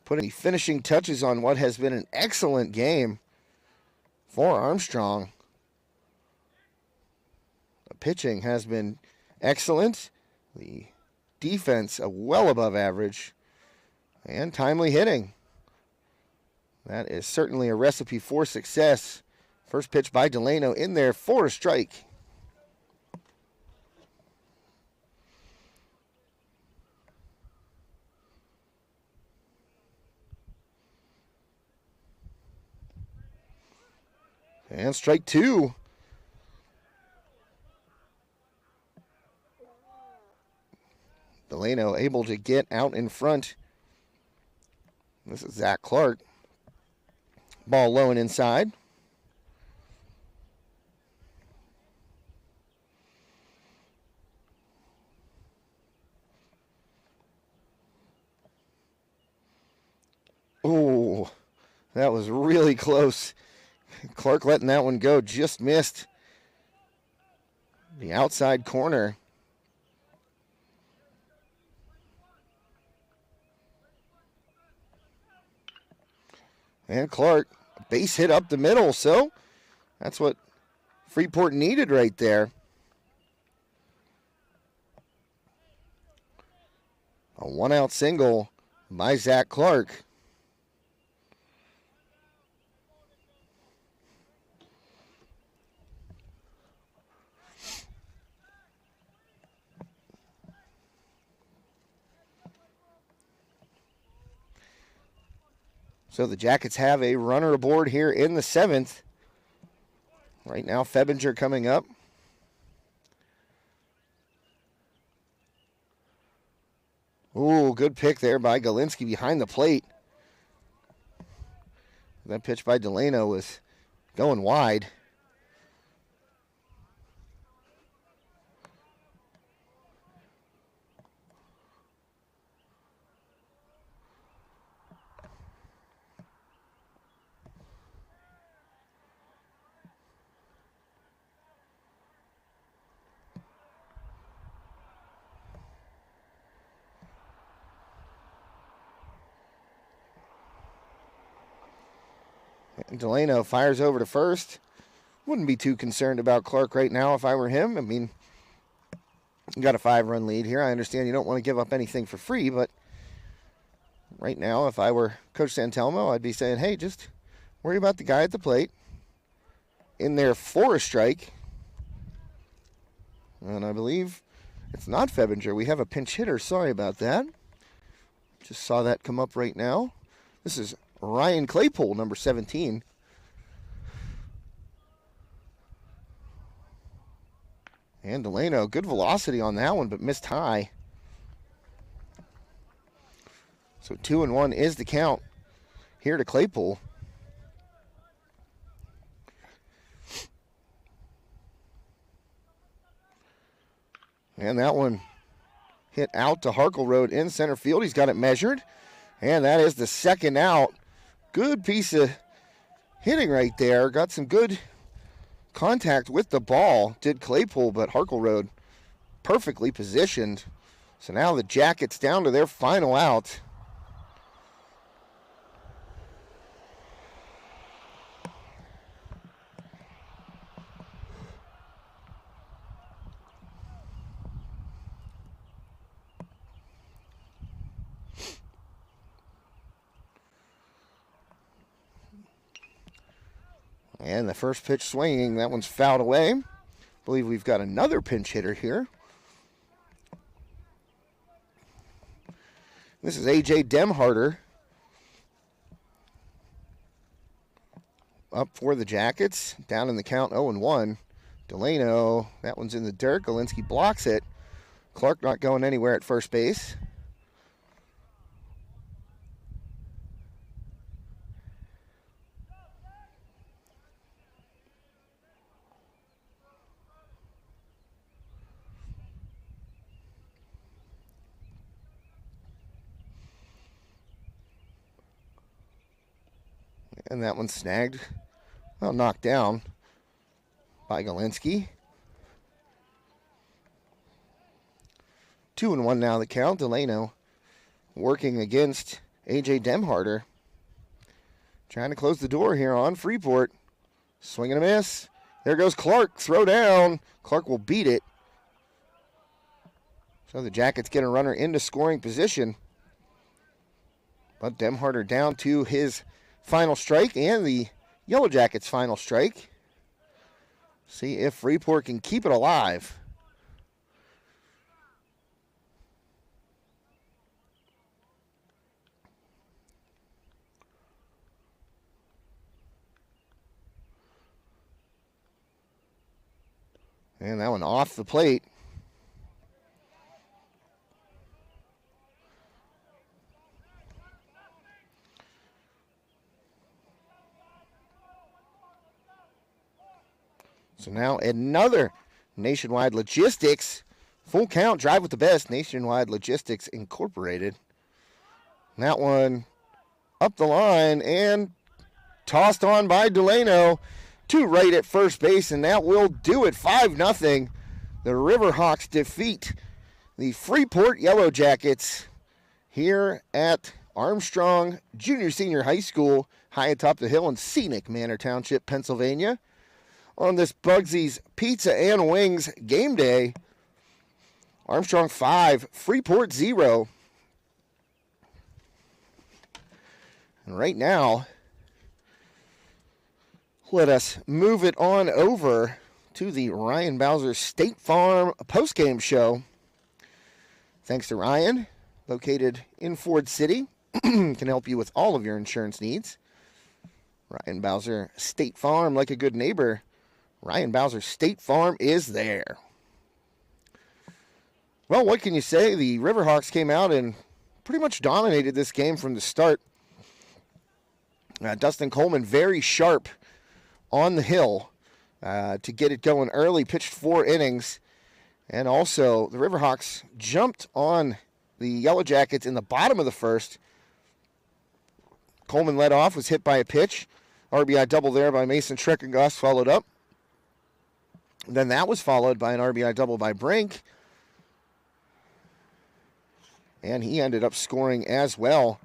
putting the finishing touches on what has been an excellent game for Armstrong. The pitching has been excellent. The defense well above average. And timely hitting. That is certainly a recipe for success. First pitch by Delano in there for a strike. And strike 2. Delano able to get out in front. This is Zach Clark. Ball low and inside. Oh, that was really close. Clark letting that one go, just missed the outside corner. And Clark, base hit up the middle, so that's what Freeport needed right there. A 1-out single by Zach Clark. So the Jackets have a runner aboard here in the 7th. Right now, Febinger coming up. Ooh, good pick there by Galinsky behind the plate. That pitch by Delano was going wide. And Delano fires over to first. Wouldn't be too concerned about Clark right now if I were him. I mean, you got a 5-run lead here. I understand you don't want to give up anything for free, but right now, if I were Coach Santelmo, I'd be saying, hey, just worry about the guy at the plate. In there for a strike. And I believe it's not Febinger. We have a pinch hitter. Sorry about that. Just saw that come up right now. This is Ryan Claypool, number 17. And Delano, good velocity on that one, but missed high. So 2-1 is the count here to Claypool. And that one hit out to Harkleroad in center field. He's got it measured. And that is the second out. Good piece of hitting right there. Got some good contact with the ball. Did Claypool, but Harkleroad perfectly positioned. So now the Jackets down to their final out. And the first pitch swinging, that one's fouled away. I believe we've got another pinch hitter here. This is A.J. Demharter. Up for the Jackets, down in the count 0-1. Delano, that one's in the dirt. Galinsky blocks it. Clark not going anywhere at first base. And that one's snagged, well, knocked down by Galinsky. 2-1 now the count. Delano working against A.J. Demharder. Trying to close the door here on Freeport. Swing and a miss. There goes Clark. Throw down. Clark will beat it. So the Jackets get a runner into scoring position. But Demharder down to his final strike and the Yellowjackets' final strike. See if Freeport can keep it alive. And that one off the plate. So now another Nationwide Logistics. Full count, drive with the best. Nationwide Logistics Incorporated. And that one up the line and tossed on by Delano to right at first base, and that will do it. 5-0. The Riverhawks defeat the Freeport Yellowjackets here at Armstrong Junior Senior High School, high atop the hill in scenic Manor Township, Pennsylvania. On this Bugsy's Pizza and Wings game day, Armstrong 5, Freeport 0. And right now, let us move it on over to the Ryan Bowser State Farm postgame show. Thanks to Ryan, located in Ford City, can help you with all of your insurance needs. Ryan Bowser State Farm, like a good neighbor, Ryan Bowser State Farm is there. Well, what can you say? The Riverhawks came out and pretty much dominated this game from the start. Dustin Coleman very sharp on the hill to get it going early, pitched 4 innings. And also, the Riverhawks jumped on the Yellowjackets in the bottom of the first. Coleman led off, was hit by a pitch. RBI double there by Mason Schreckengoss, followed up. Then that was followed by an RBI double by Brink. And he ended up scoring as well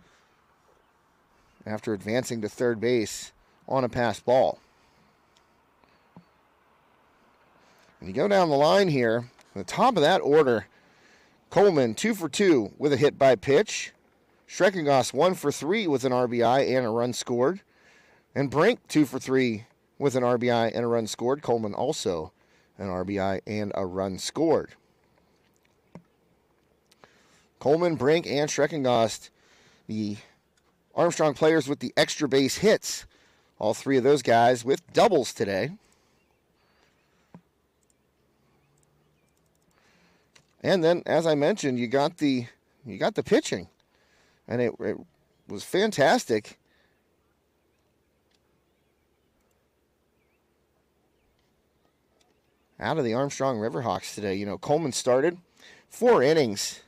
after advancing to third base on a pass ball. And you go down the line here, the top of that order, Coleman 2 for 2 with a hit by pitch. Schreckengoss 1 for 3 with an RBI and a run scored. And Brink 2 for 3 with an RBI and a run scored. Coleman also an RBI and a run scored. Coleman, Brink, and Schreckengoss, the Armstrong players with the extra base hits. All 3 of those guys with doubles today. And then, as I mentioned, you got the pitching, and it was fantastic. Out of the Armstrong Riverhawks today, you know, Coleman started 4 innings,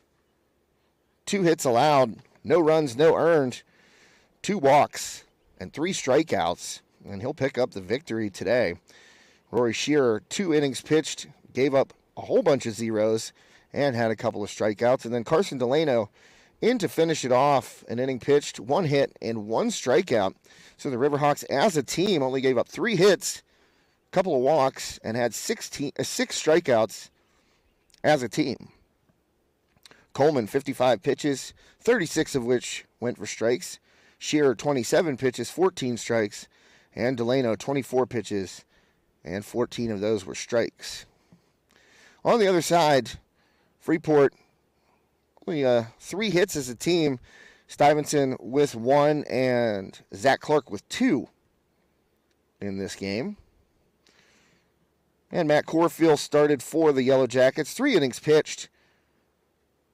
2 hits allowed, no runs, no earned, 2 walks, and 3 strikeouts, and he'll pick up the victory today. Rory Shearer, 2 innings pitched, gave up a whole bunch of zeros, and had a couple of strikeouts. And then Carson Delano in to finish it off, an inning pitched, 1 hit, and 1 strikeout. So the Riverhawks, as a team, only gave up 3 hits, a couple of walks, and had 6 strikeouts as a team. Coleman, 55 pitches, 36 of which went for strikes. Shearer, 27 pitches, 14 strikes. And Delano, 24 pitches, and 14 of those were strikes. On the other side, Freeport, only 3 hits as a team. Stuyvesant with 1 and Zach Clark with 2 in this game. And Matt Corfield started for the Yellowjackets. 3 innings pitched,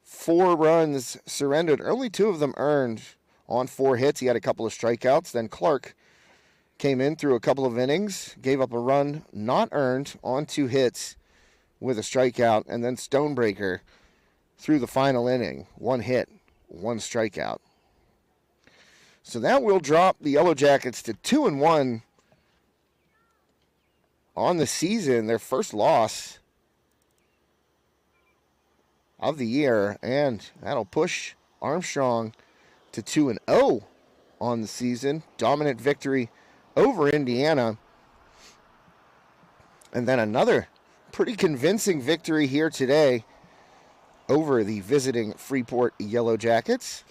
4 runs surrendered, only 2 of them earned on 4 hits. He had a couple of strikeouts. Then Clark came in through a couple of innings, gave up a run not earned on 2 hits with a strikeout. And then Stonebreaker through the final inning, 1 hit, 1 strikeout. So that will drop the Yellowjackets to 2-1 on the season, their first loss of the year, and that'll push Armstrong to 2-0 on the season. Dominant victory over Indiana. And then another pretty convincing victory here today over the visiting Freeport Yellowjackets.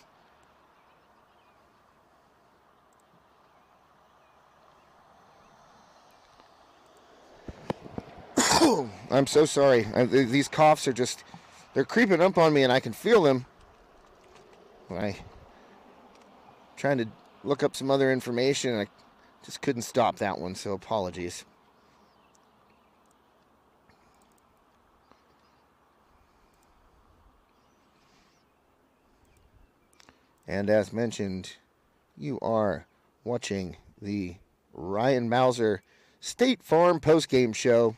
I'm so sorry. These coughs are just, they're creeping up on me and I can feel them. I'm trying to look up some other information and I just couldn't stop that one, so apologies. And as mentioned, you are watching the Ryan Bowser State Farm postgame show.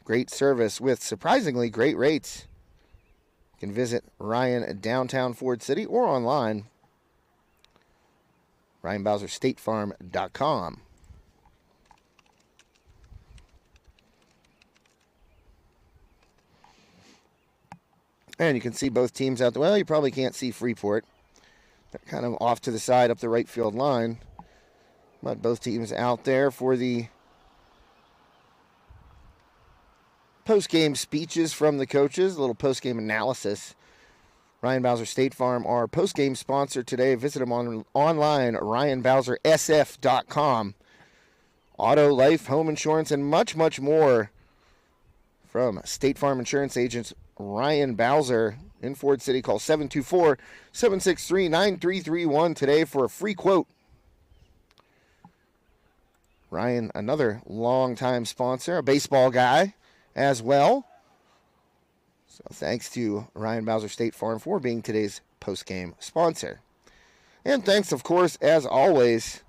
Great service with surprisingly great rates. You can visit Ryan at downtown Ford City or online, RyanBowserStateFarm.com. And you can see both teams out there. Well, you probably can't see Freeport. They're kind of off to the side up the right field line. But both teams out there for the post-game speeches from the coaches, a little post-game analysis. Ryan Bowser State Farm, our post-game sponsor today. Visit them online, RyanBowserSF.com. Auto, life, home insurance, and much, much more from State Farm Insurance Agents Ryan Bowser in Ford City. Call 724-763-9331 today for a free quote. Ryan, another longtime sponsor, a baseball guy as well. So thanks to Ryan Bowser State Farm for being today's post-game sponsor. And thanks, of course, as always,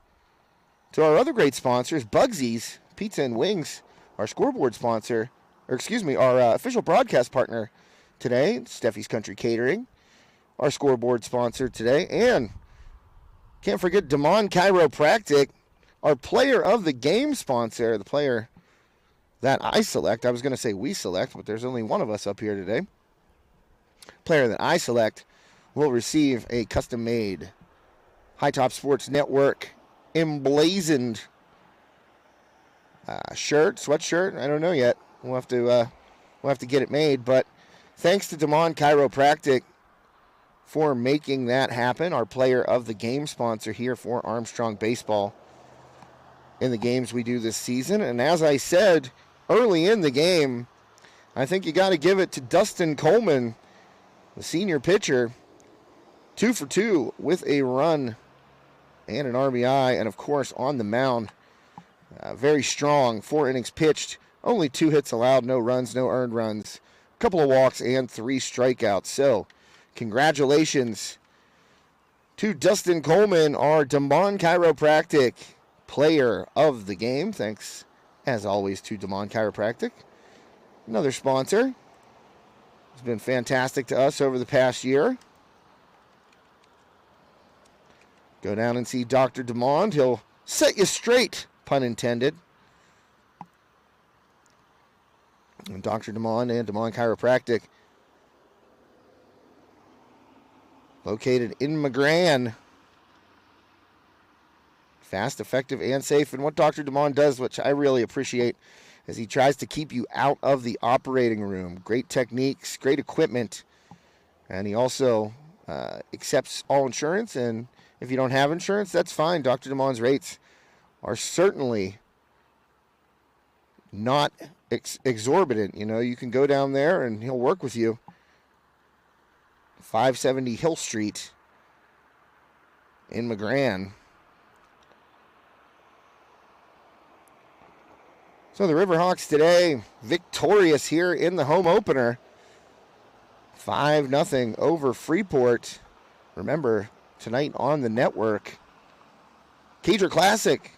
to our other great sponsors, Bugsy's Pizza and Wings, our scoreboard sponsor, our official broadcast partner today, Steffi's Country Catering, our scoreboard sponsor today, and can't forget Damon Chiropractic, our player of the game sponsor, the player that I select. I was going to say we select, but there's only one of us up here today. Player that I select will receive a custom-made High Top Sports Network emblazoned sweatshirt. I don't know yet. We'll have to get it made. But thanks to Damon Chiropractic for making that happen. Our player of the game sponsor here for Armstrong Baseball in the games we do this season. And as I said early in the game, I think you got to give it to Dustin Coleman, the senior pitcher, 2 for 2 with a run and an RBI, and of course on the mound, very strong. 4 innings pitched, only 2 hits allowed, no runs, no earned runs, a couple of walks, and 3 strikeouts. So congratulations to Dustin Coleman, our Damon Chiropractic player of the game. Thanks, as always, to Damon Chiropractic, another sponsor. It's been fantastic to us over the past year. Go down and see Dr. Damon. He'll set you straight, pun intended. And Dr. Damon and Damon Chiropractic, located in McGrann. Fast, effective, and safe. And what Dr. Damon does, which I really appreciate, is he tries to keep you out of the operating room. Great techniques, great equipment. And he also accepts all insurance. And if you don't have insurance, that's fine. Dr. Damon's rates are certainly not exorbitant. You know, you can go down there and he'll work with you. 570 Hill Street in McGrann. So the Riverhawks today victorious here in the home opener. 5-0 over Freeport. Remember, tonight on the network, Cager Classic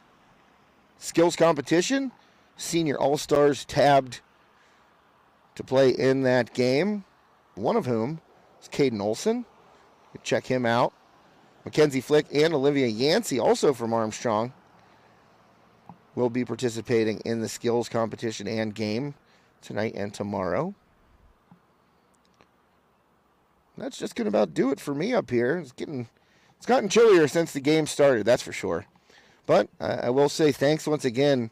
skills competition. Senior All-Stars tabbed to play in that game, one of whom is Caden Olson. You check him out. Mackenzie Flick and Olivia Yancey, also from Armstrong, will be participating in the skills competition and game tonight and tomorrow. That's just going to about do it for me up here. It's gotten chillier since the game started, that's for sure. But I will say thanks once again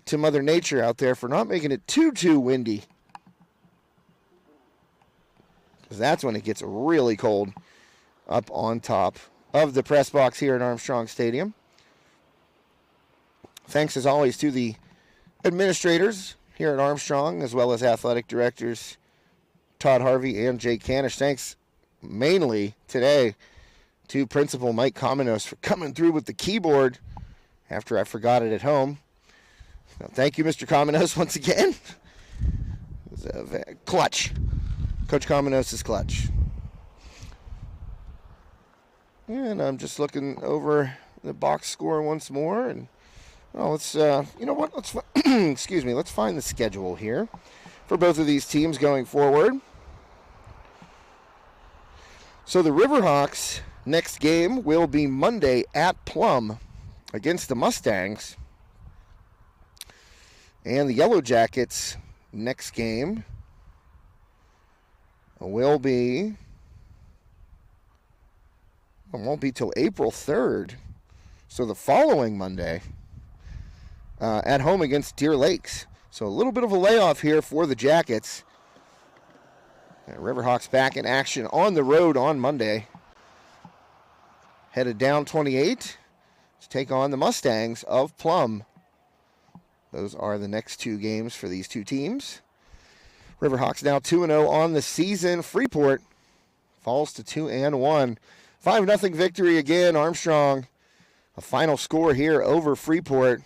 to Mother Nature out there for not making it too windy. Because that's when it gets really cold up on top of the press box here at Armstrong Stadium. Thanks as always to the administrators here at Armstrong, as well as athletic directors Todd Harvey and Jake Canish. Thanks mainly today to Principal Mike Komenos for coming through with the keyboard after I forgot it at home. So thank you, Mr. Komenos, once again. It was a clutch. Coach Komenos is clutch. And I'm just looking over the box score once more, and let's excuse me, let's find the schedule here for both of these teams going forward. So the Riverhawks next game will be Monday at Plum against the Mustangs. And the Yellowjackets next game will be, it won't be till April 3rd. So the following Monday at home against Deer Lakes. So a little bit of a layoff here for the Jackets. And Riverhawks back in action on the road on Monday. Headed down 28 to take on the Mustangs of Plum. Those are the next two games for these two teams. Riverhawks now 2-0 on the season. Freeport falls to 2-1. 5-0 victory again. Armstrong, a final score here over Freeport.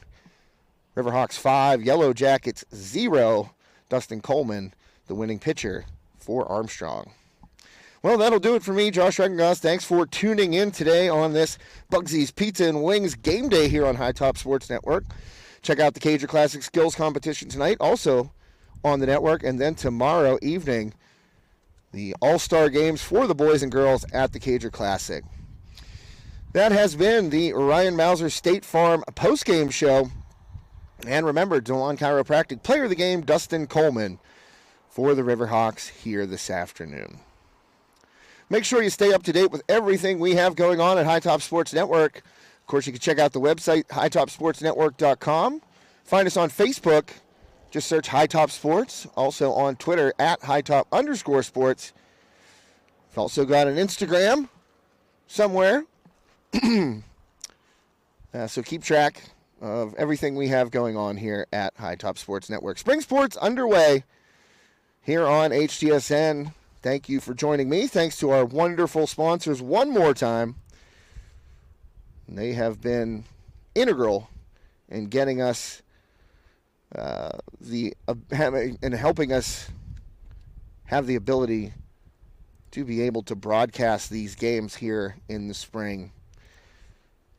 Riverhawks 5, Yellowjackets 0. Dustin Coleman, the winning pitcher for Armstrong. Well, that'll do it for me, Josh Reckengos. Thanks for tuning in today on this Bugsy's Pizza and Wings game day here on High Top Sports Network. Check out the Cager Classic Skills Competition tonight, also on the network. And then tomorrow evening, the All-Star Games for the boys and girls at the Cager Classic. That has been the Ryan Mauser State Farm postgame show. And remember, DeLon Chiropractic player of the game, Dustin Coleman, for the Riverhawks here this afternoon. Make sure you stay up to date with everything we have going on at High Top Sports Network. Of course, you can check out the website, hightopsportsnetwork.com. Find us on Facebook. Just search High Top Sports. Also on Twitter at @hightop_sports. We've also got an Instagram somewhere. So keep track of everything we have going on here at High Top Sports Network. Spring sports underway here on HTSN. Thank you for joining me. Thanks to our wonderful sponsors one more time. They have been integral in getting us and helping us have the ability to be able to broadcast these games here in the spring.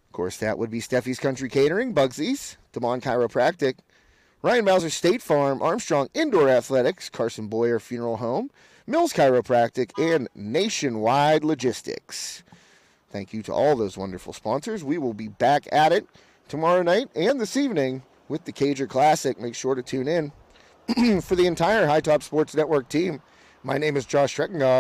Of course, that would be Steffi's Country Catering, Bugsy's, DeMond Chiropractic, Ryan Mauser State Farm, Armstrong Indoor Athletics, Carson Boyer Funeral Home, Mills Chiropractic, and Nationwide Logistics. Thank you to all those wonderful sponsors. We will be back at it tomorrow night and this evening with the Cager Classic. Make sure to tune in. For the entire High Top Sports Network team, my name is Josh Reckengos.